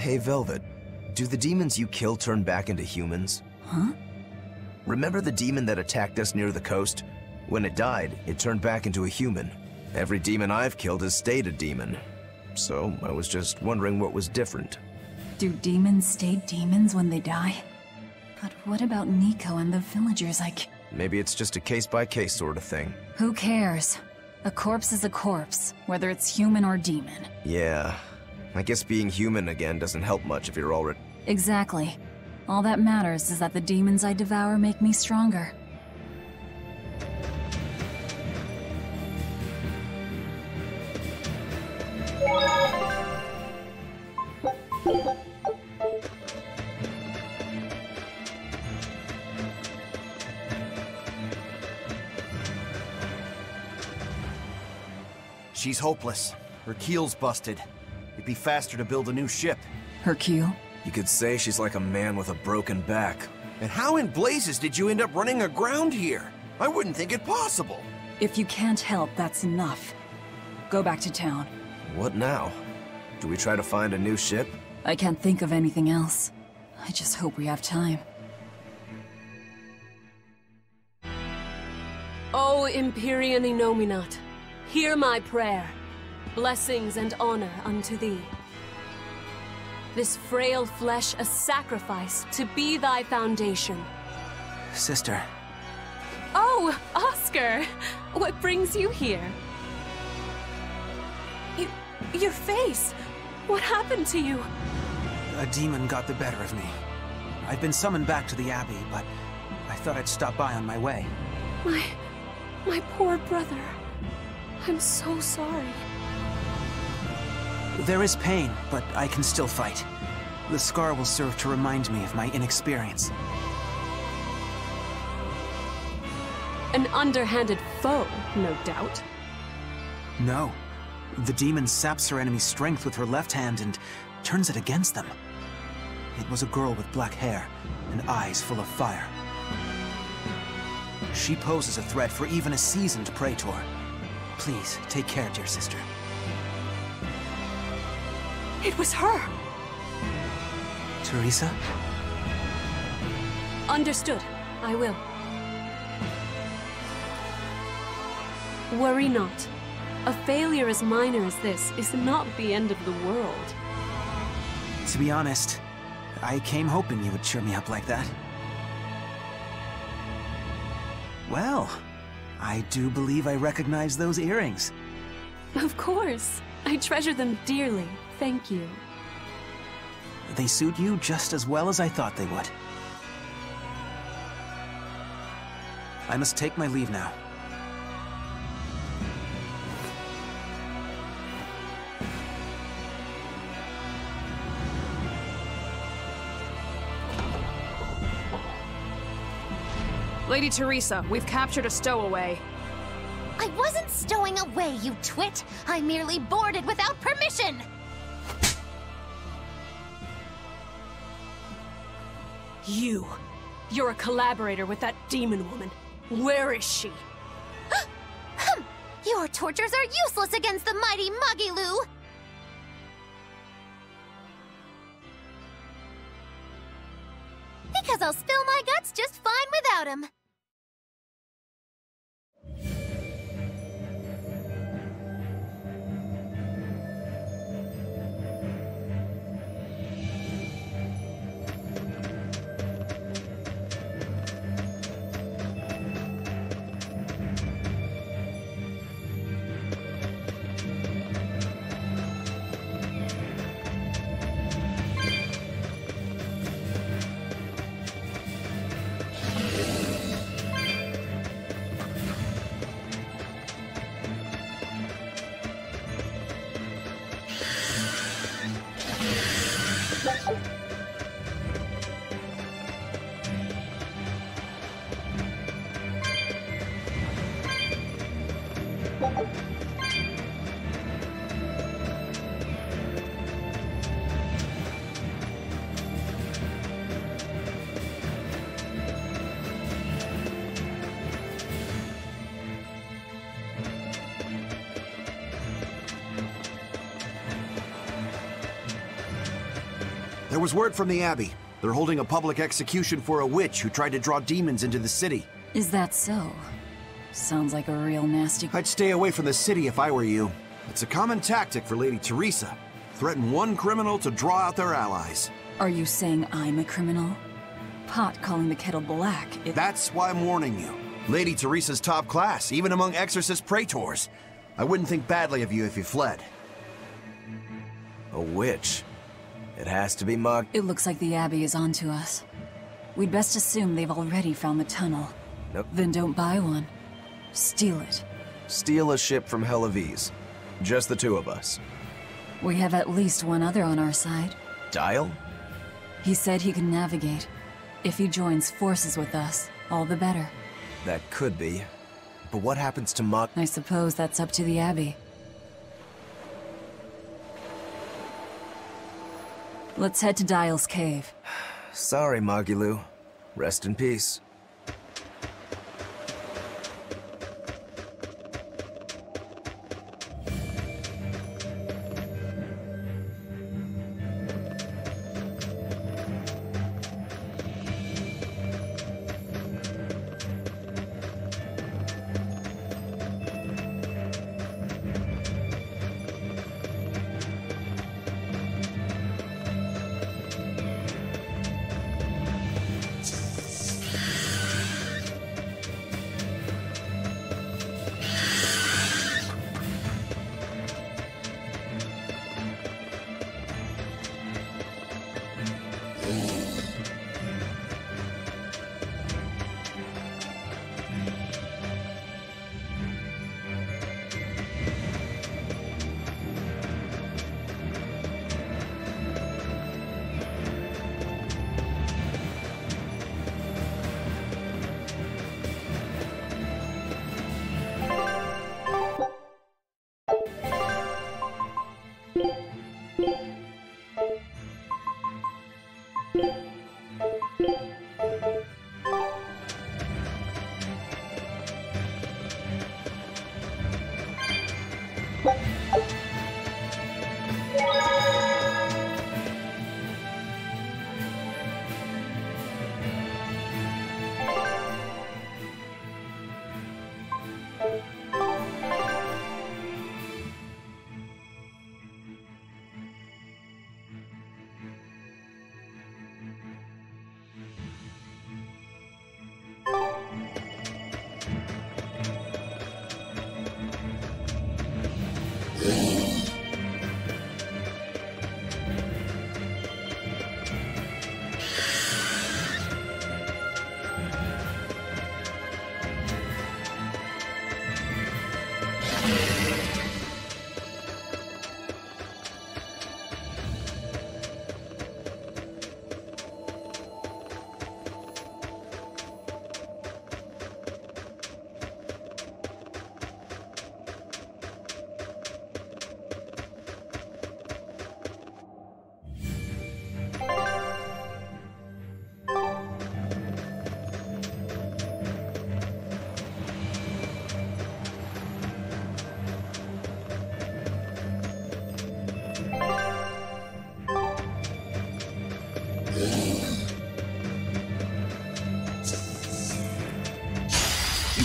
Hey, Velvet, do the demons you kill turn back into humans? Huh? Remember the demon that attacked us near the coast? When it died, it turned back into a human. Every demon I've killed has stayed a demon. So, I was just wondering what was different. Do demons stay demons when they die? But what about Nico and the villagers Maybe it's just a case-by-case sort of thing. Who cares? A corpse is a corpse, whether it's human or demon. Yeah. I guess being human again doesn't help much if you're already... Exactly. All that matters is that the demons I devour make me stronger. She's hopeless. Her keel's busted. It'd be faster to build a new ship. Her keel? You could say she's like a man with a broken back. And how in blazes did you end up running aground here? I wouldn't think it possible. If you can't help, that's enough. Go back to town. What now? Do we try to find a new ship? I can't think of anything else. I just hope we have time. O Empyrean Inominat, hear my prayer. Blessings and honor unto thee. This frail flesh a sacrifice to be thy foundation. Sister. Oh, Oscar! What brings you here? Your face! What happened to you? A demon got the better of me. I've been summoned back to the Abbey, but I thought I'd stop by on my way. My poor brother. I'm so sorry. There is pain, but I can still fight. The scar will serve to remind me of my inexperience. An underhanded foe, no doubt. No. The demon saps her enemy's strength with her left hand and turns it against them. It was a girl with black hair and eyes full of fire. She poses a threat for even a seasoned praetor. Please, take care, dear sister. It was her! Teresa? Understood. I will. Worry not. A failure as minor as this is not the end of the world. To be honest, I came hoping you would cheer me up like that. Well, I do believe I recognize those earrings. Of course. I treasure them dearly. Thank you. They suit you just as well as I thought they would. I must take my leave now. Lady Teresa, we've captured a stowaway. I wasn't stowing away, you twit! I merely boarded without permission! You're a collaborator with that demon woman. Where is she? Your tortures are useless against the mighty Magilu! Because I'll spill my guts just fine without him. There was word from the Abbey. They're holding a public execution for a witch who tried to draw demons into the city. Is that so? Sounds like a real nasty... I'd stay away from the city if I were you. It's a common tactic for Lady Teresa. Threaten one criminal to draw out their allies. Are you saying I'm a criminal? Pot calling the kettle black, That's why I'm warning you. Lady Teresa's top class, even among exorcist praetors. I wouldn't think badly of you if you fled. A witch? It has to be Mug. It looks like the Abbey is onto us. We'd best assume they've already found the tunnel. Nope. Then don't buy one. Steal it. Steal a ship from Helaviz. Just the two of us. We have at least one other on our side. Dial? He said he can navigate. If he joins forces with us, all the better. That could be. But what happens to Mug? I suppose that's up to the Abbey. Let's head to Dial's cave. Sorry, Magilu. Rest in peace. You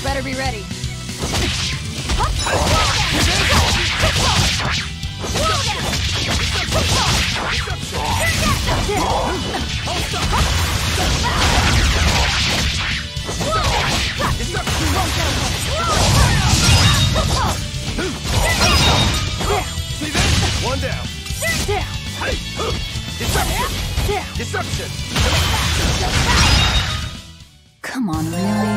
better be ready. One down. Deception. Come on, really?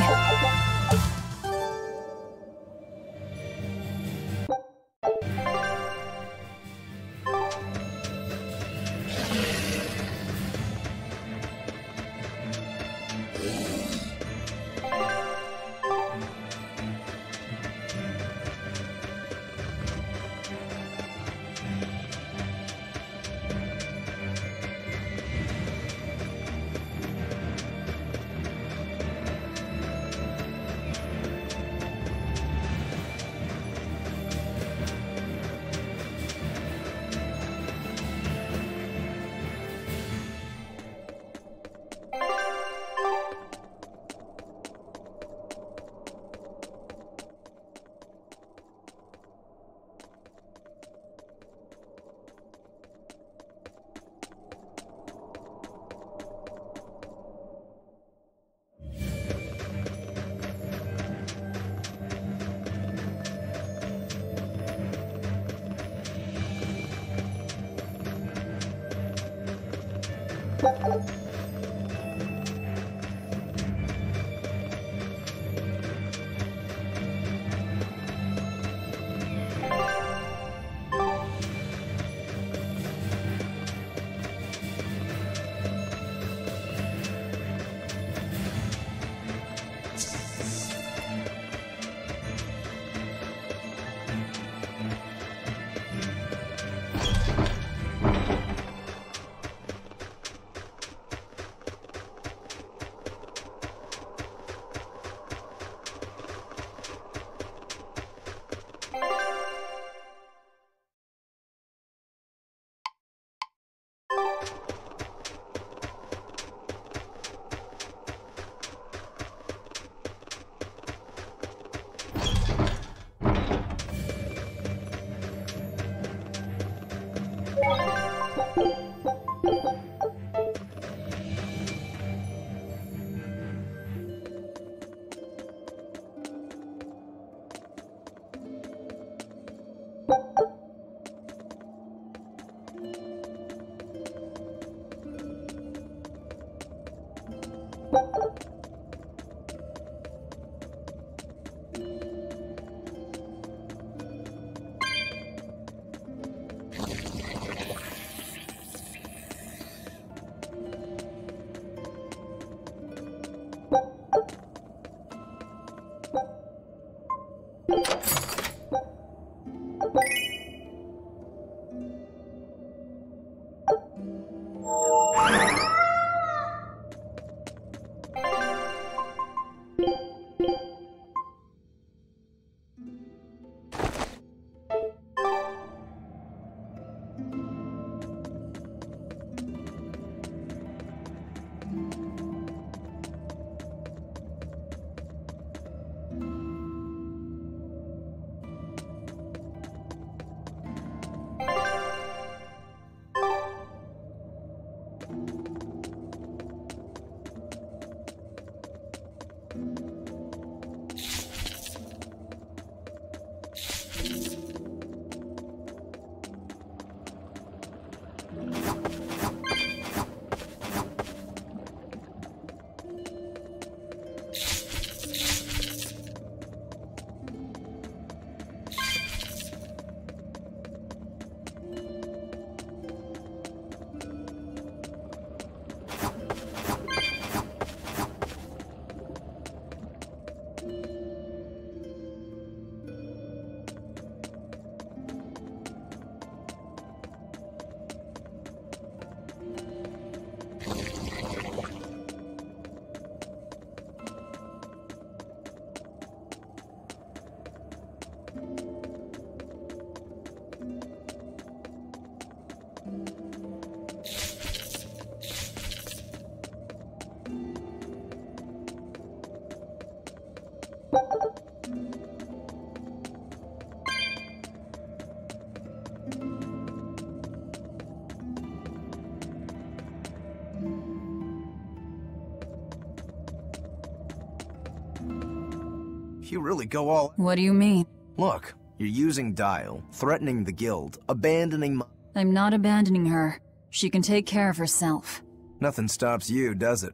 You really go all... What do you mean? Look, you're using Dial, threatening the guild, abandoning my... I'm not abandoning her. She can take care of herself. Nothing stops you, does it?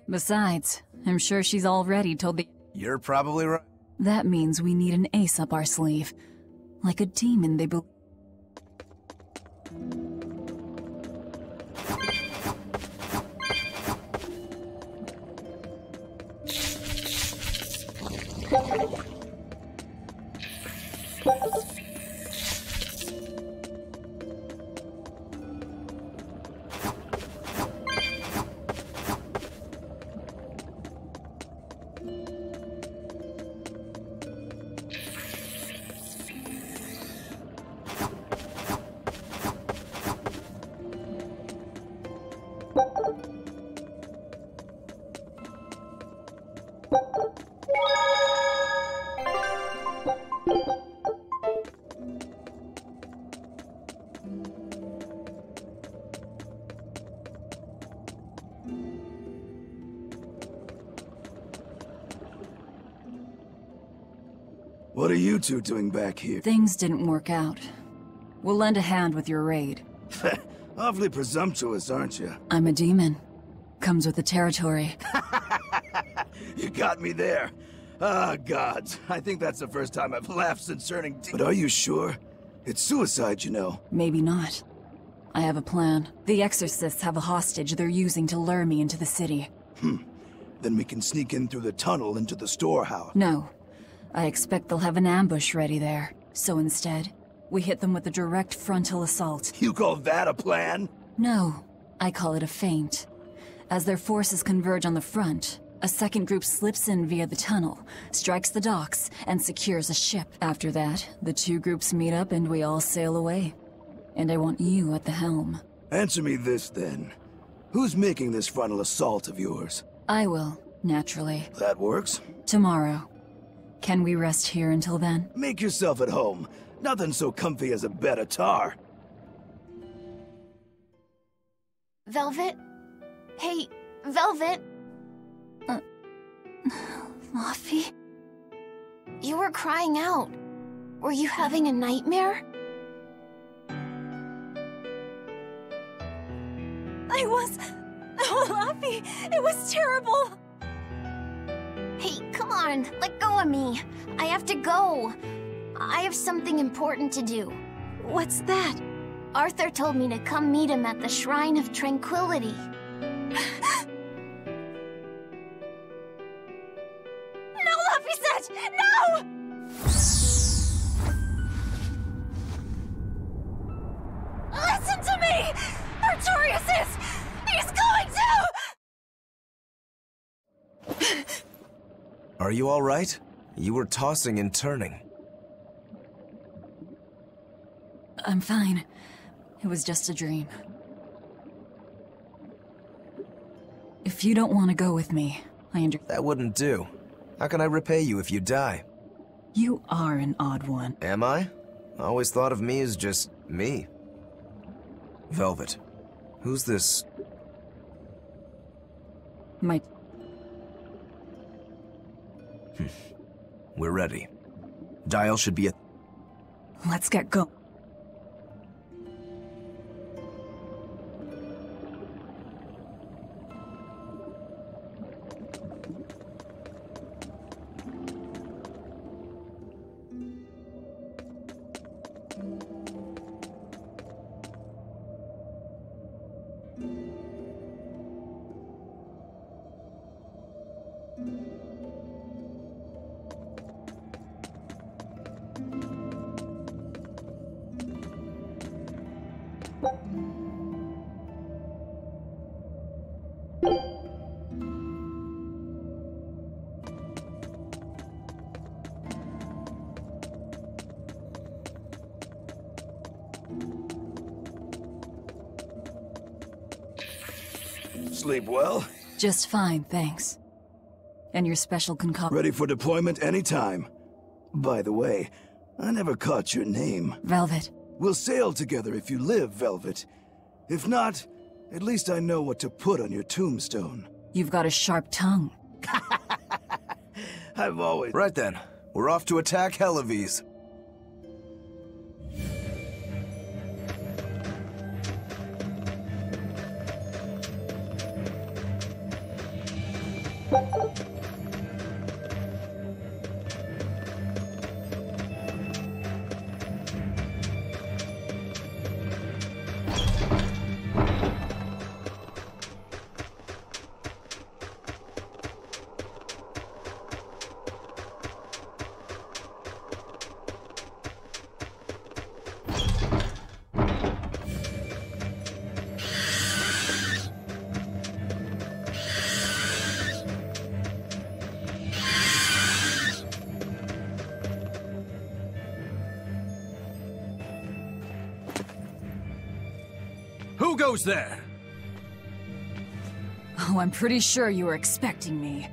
Besides, I'm sure she's already told the... You're probably right. That means we need an ace up our sleeve. Like a demon they believe. What are you two doing back here? Things didn't work out. We'll lend a hand with your raid. Awfully presumptuous, aren't you? I'm a demon. Comes with the territory. You got me there. Ah, gods. I think that's the first time I've laughed since turning But are you sure? It's suicide, you know. Maybe not. I have a plan. The exorcists have a hostage they're using to lure me into the city. Then we can sneak in through the tunnel into the storehouse. No. I expect they'll have an ambush ready there. So instead, we hit them with a direct frontal assault. You call that a plan? No. I call it a feint. As their forces converge on the front, a second group slips in via the tunnel, strikes the docks, and secures a ship. After that, the two groups meet up and we all sail away. And I want you at the helm. Answer me this, then. Who's making this frontal assault of yours? I will, naturally. That works. Tomorrow. Can we rest here until then? Make yourself at home. Nothing so comfy as a bed of tar. Velvet? Hey, Velvet? Luffy? You were crying out. Were you having a nightmare? I was... Oh, Luffy, it was terrible. Hey, come on, let go of me. I have to go. I have something important to do. What's that? Arthur told me to come meet him at the Shrine of Tranquility. No, Luffy said! No! Listen to me! Artorias is... He's going to... Are you all right? You were tossing and turning. I'm fine. It was just a dream. If you don't want to go with me, I understand. That wouldn't do. How can I repay you if you die? You are an odd one. Am I? I always thought of me as just me. Velvet. Who's this? My... We're ready. Dial should be at... Let's get going. Sleep well? Just fine, thanks. And your special concoction? Ready for deployment anytime. By the way, I never caught your name. Velvet. We'll sail together if you live, Velvet. If not, at least I know what to put on your tombstone. You've got a sharp tongue. I've always... Right then. We're off to attack Helavies. Who goes there? Oh, I'm pretty sure you were expecting me.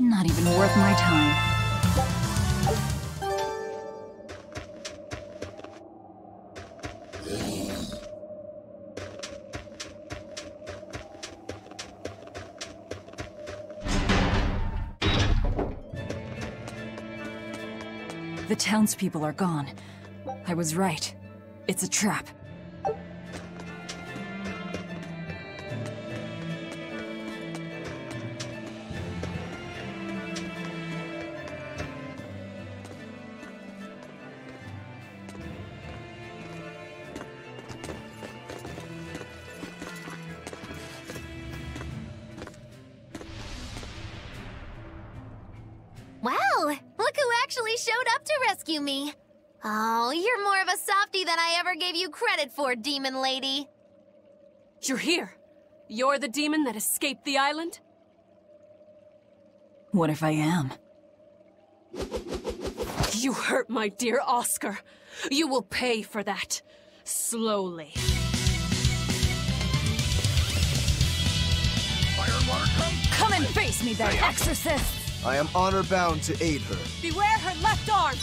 Not even worth my time. The townspeople are gone. I was right. It's a trap. Wow, look who actually showed up to rescue me. Oh, you're more of a softie than I ever gave you credit for, demon lady. You're here. You're the demon that escaped the island? What if I am? You hurt my dear Oscar. You will pay for that. Slowly. Fire and water come! Come and face me then, exorcist! I am honor-bound to aid her. Beware her left arm!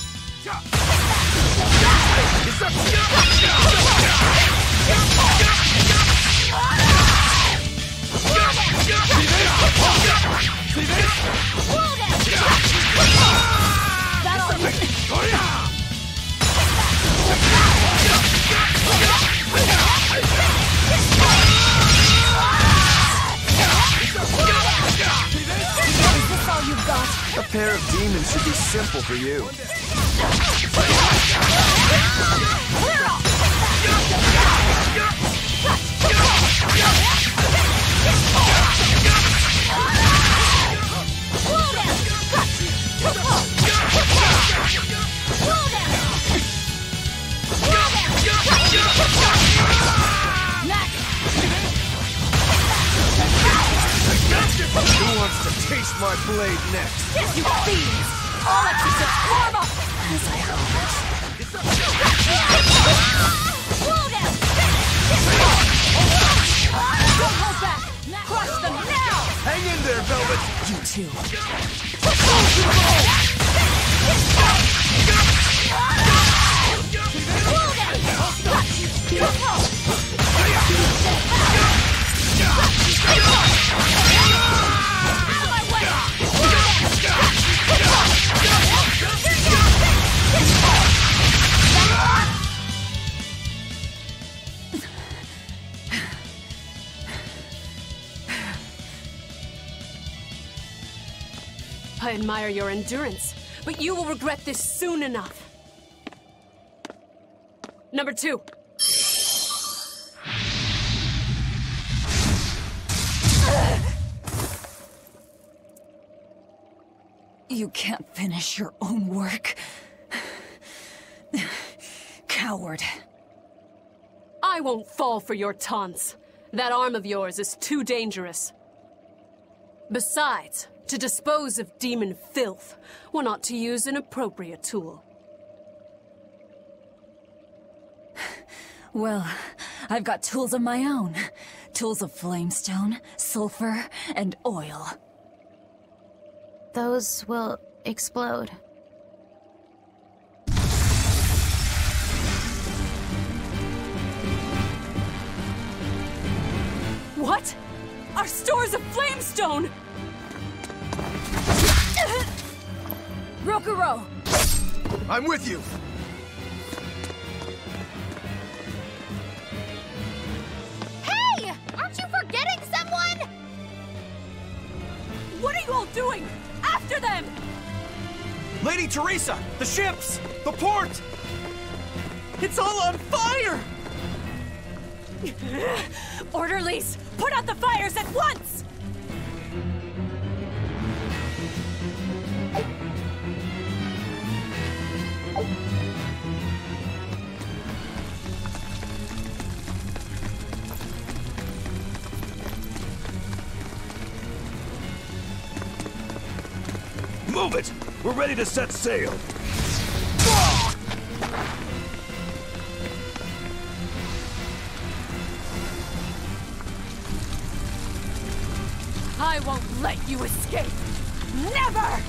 A pair of demons should be simple for you. Who wants to taste my blade next? Yes, you fiends! All exorcists, form up! As I hoped. Blow them! You too. I admire your endurance, but you will regret this soon enough. Number 2. You can't finish your own work. Coward. I won't fall for your taunts. That arm of yours is too dangerous. Besides, to dispose of demon filth, one ought to use an appropriate tool. Well, I've got tools of my own. Tools of flamestone, sulfur, and oil. Those will explode. What? Our stores of flamestone! Rokuro! I'm with you! Hey! Aren't you forgetting someone? What are you all doing? After them! Lady Teresa! The ships! The port! It's all on fire! Orderlies, put out the fires at once! Move it! We're ready to set sail! I won't let you escape! Never!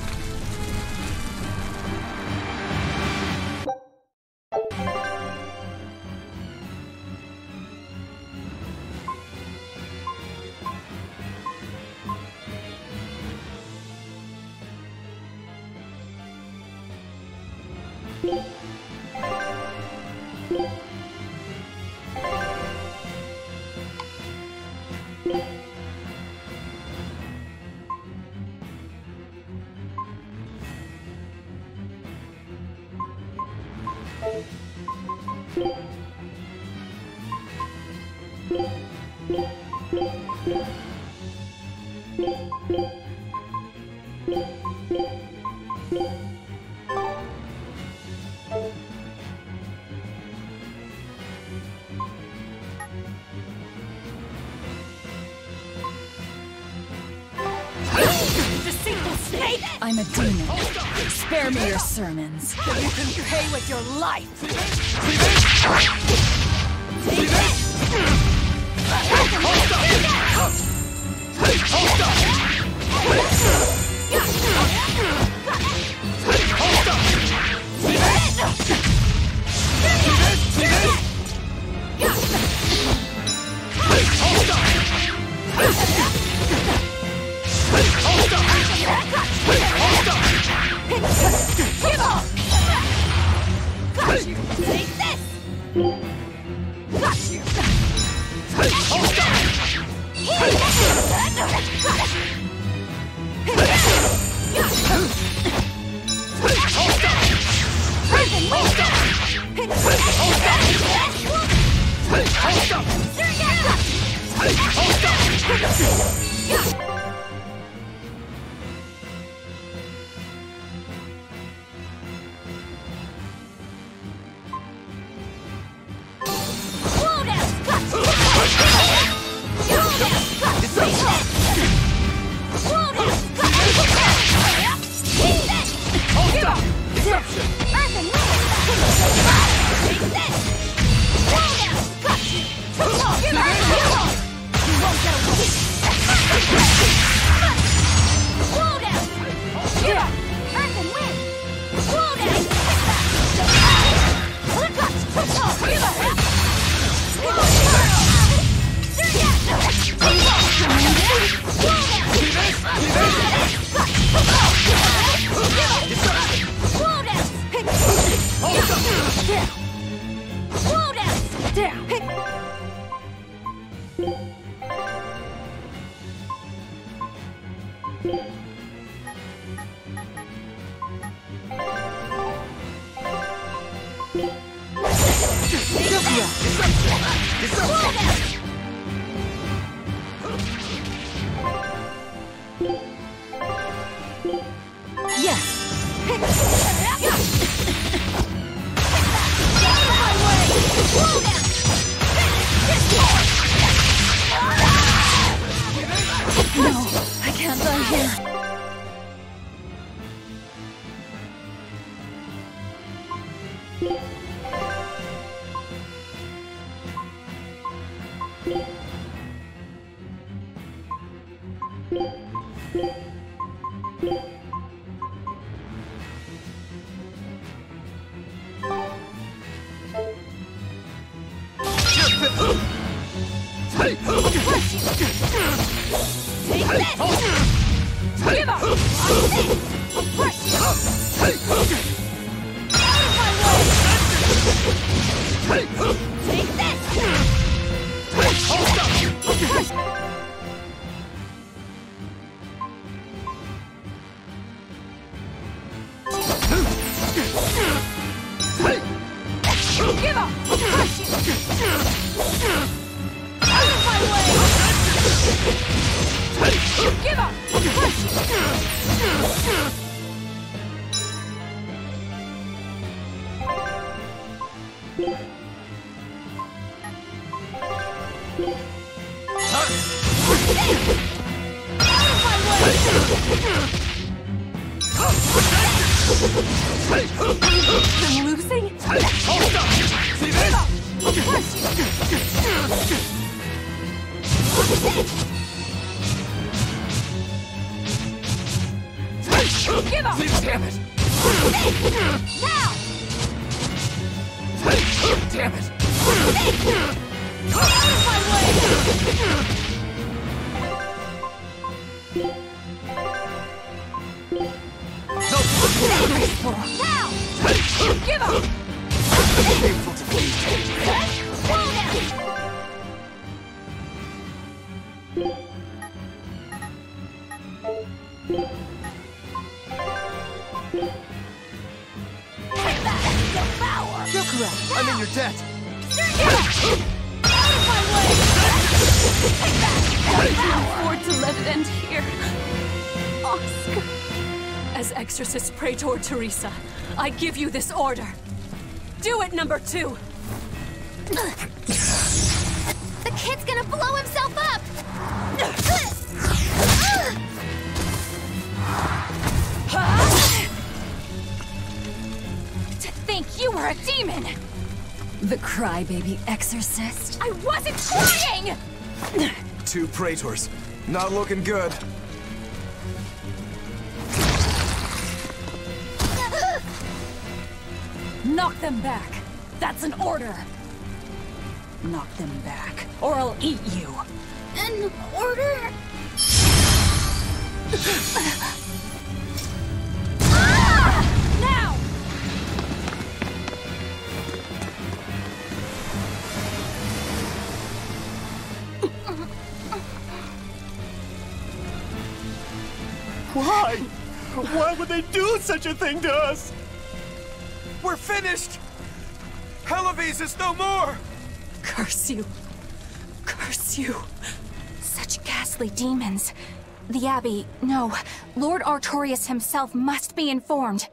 I'm a demon. Spare me your sermons. You can pay with your life! No, I can't die here. I'm losing? Hold up! See this? Give up! Damn it! Now! Damn it! Out of my way! No! Now! Give up! Painful defeat. Hold down! Devour! I'm in your debt. Out of my way! I can't afford to let it end here. Oscar. As exorcists pray toward Teresa, I give you this order. Do it, number 2. The kid's gonna blow himself up! To think you were a demon! The crybaby exorcist? I wasn't crying! 2 praetors. Not looking good. Knock them back. That's an order. Knock them back, or I'll eat you. An order? Now! Why? Why would they do such a thing to us? We're finished! Helives is no more! Curse you. Curse you. Such ghastly demons. The Abbey, no. Lord Artorias himself must be informed.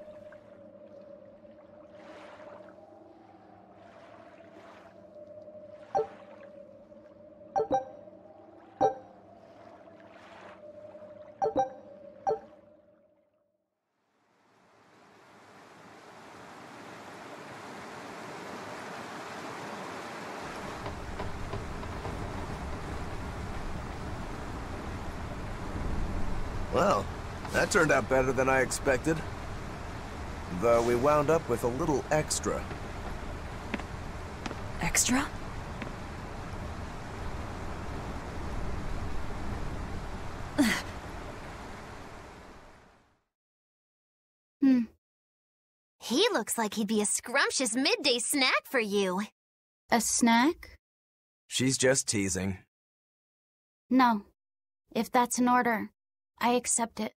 Well, that turned out better than I expected. Though we wound up with a little extra. Extra? He looks like he'd be a scrumptious midday snack for you. A snack? She's just teasing. No. If that's an order, I accept it.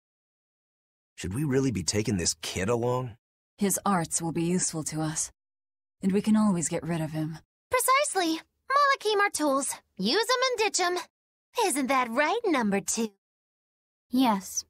Should we really be taking this kid along? His arts will be useful to us. And we can always get rid of him. Precisely. Precisely. Malakim are tools. Use 'em and ditch 'em. Isn't that right, number 2? Yes.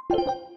You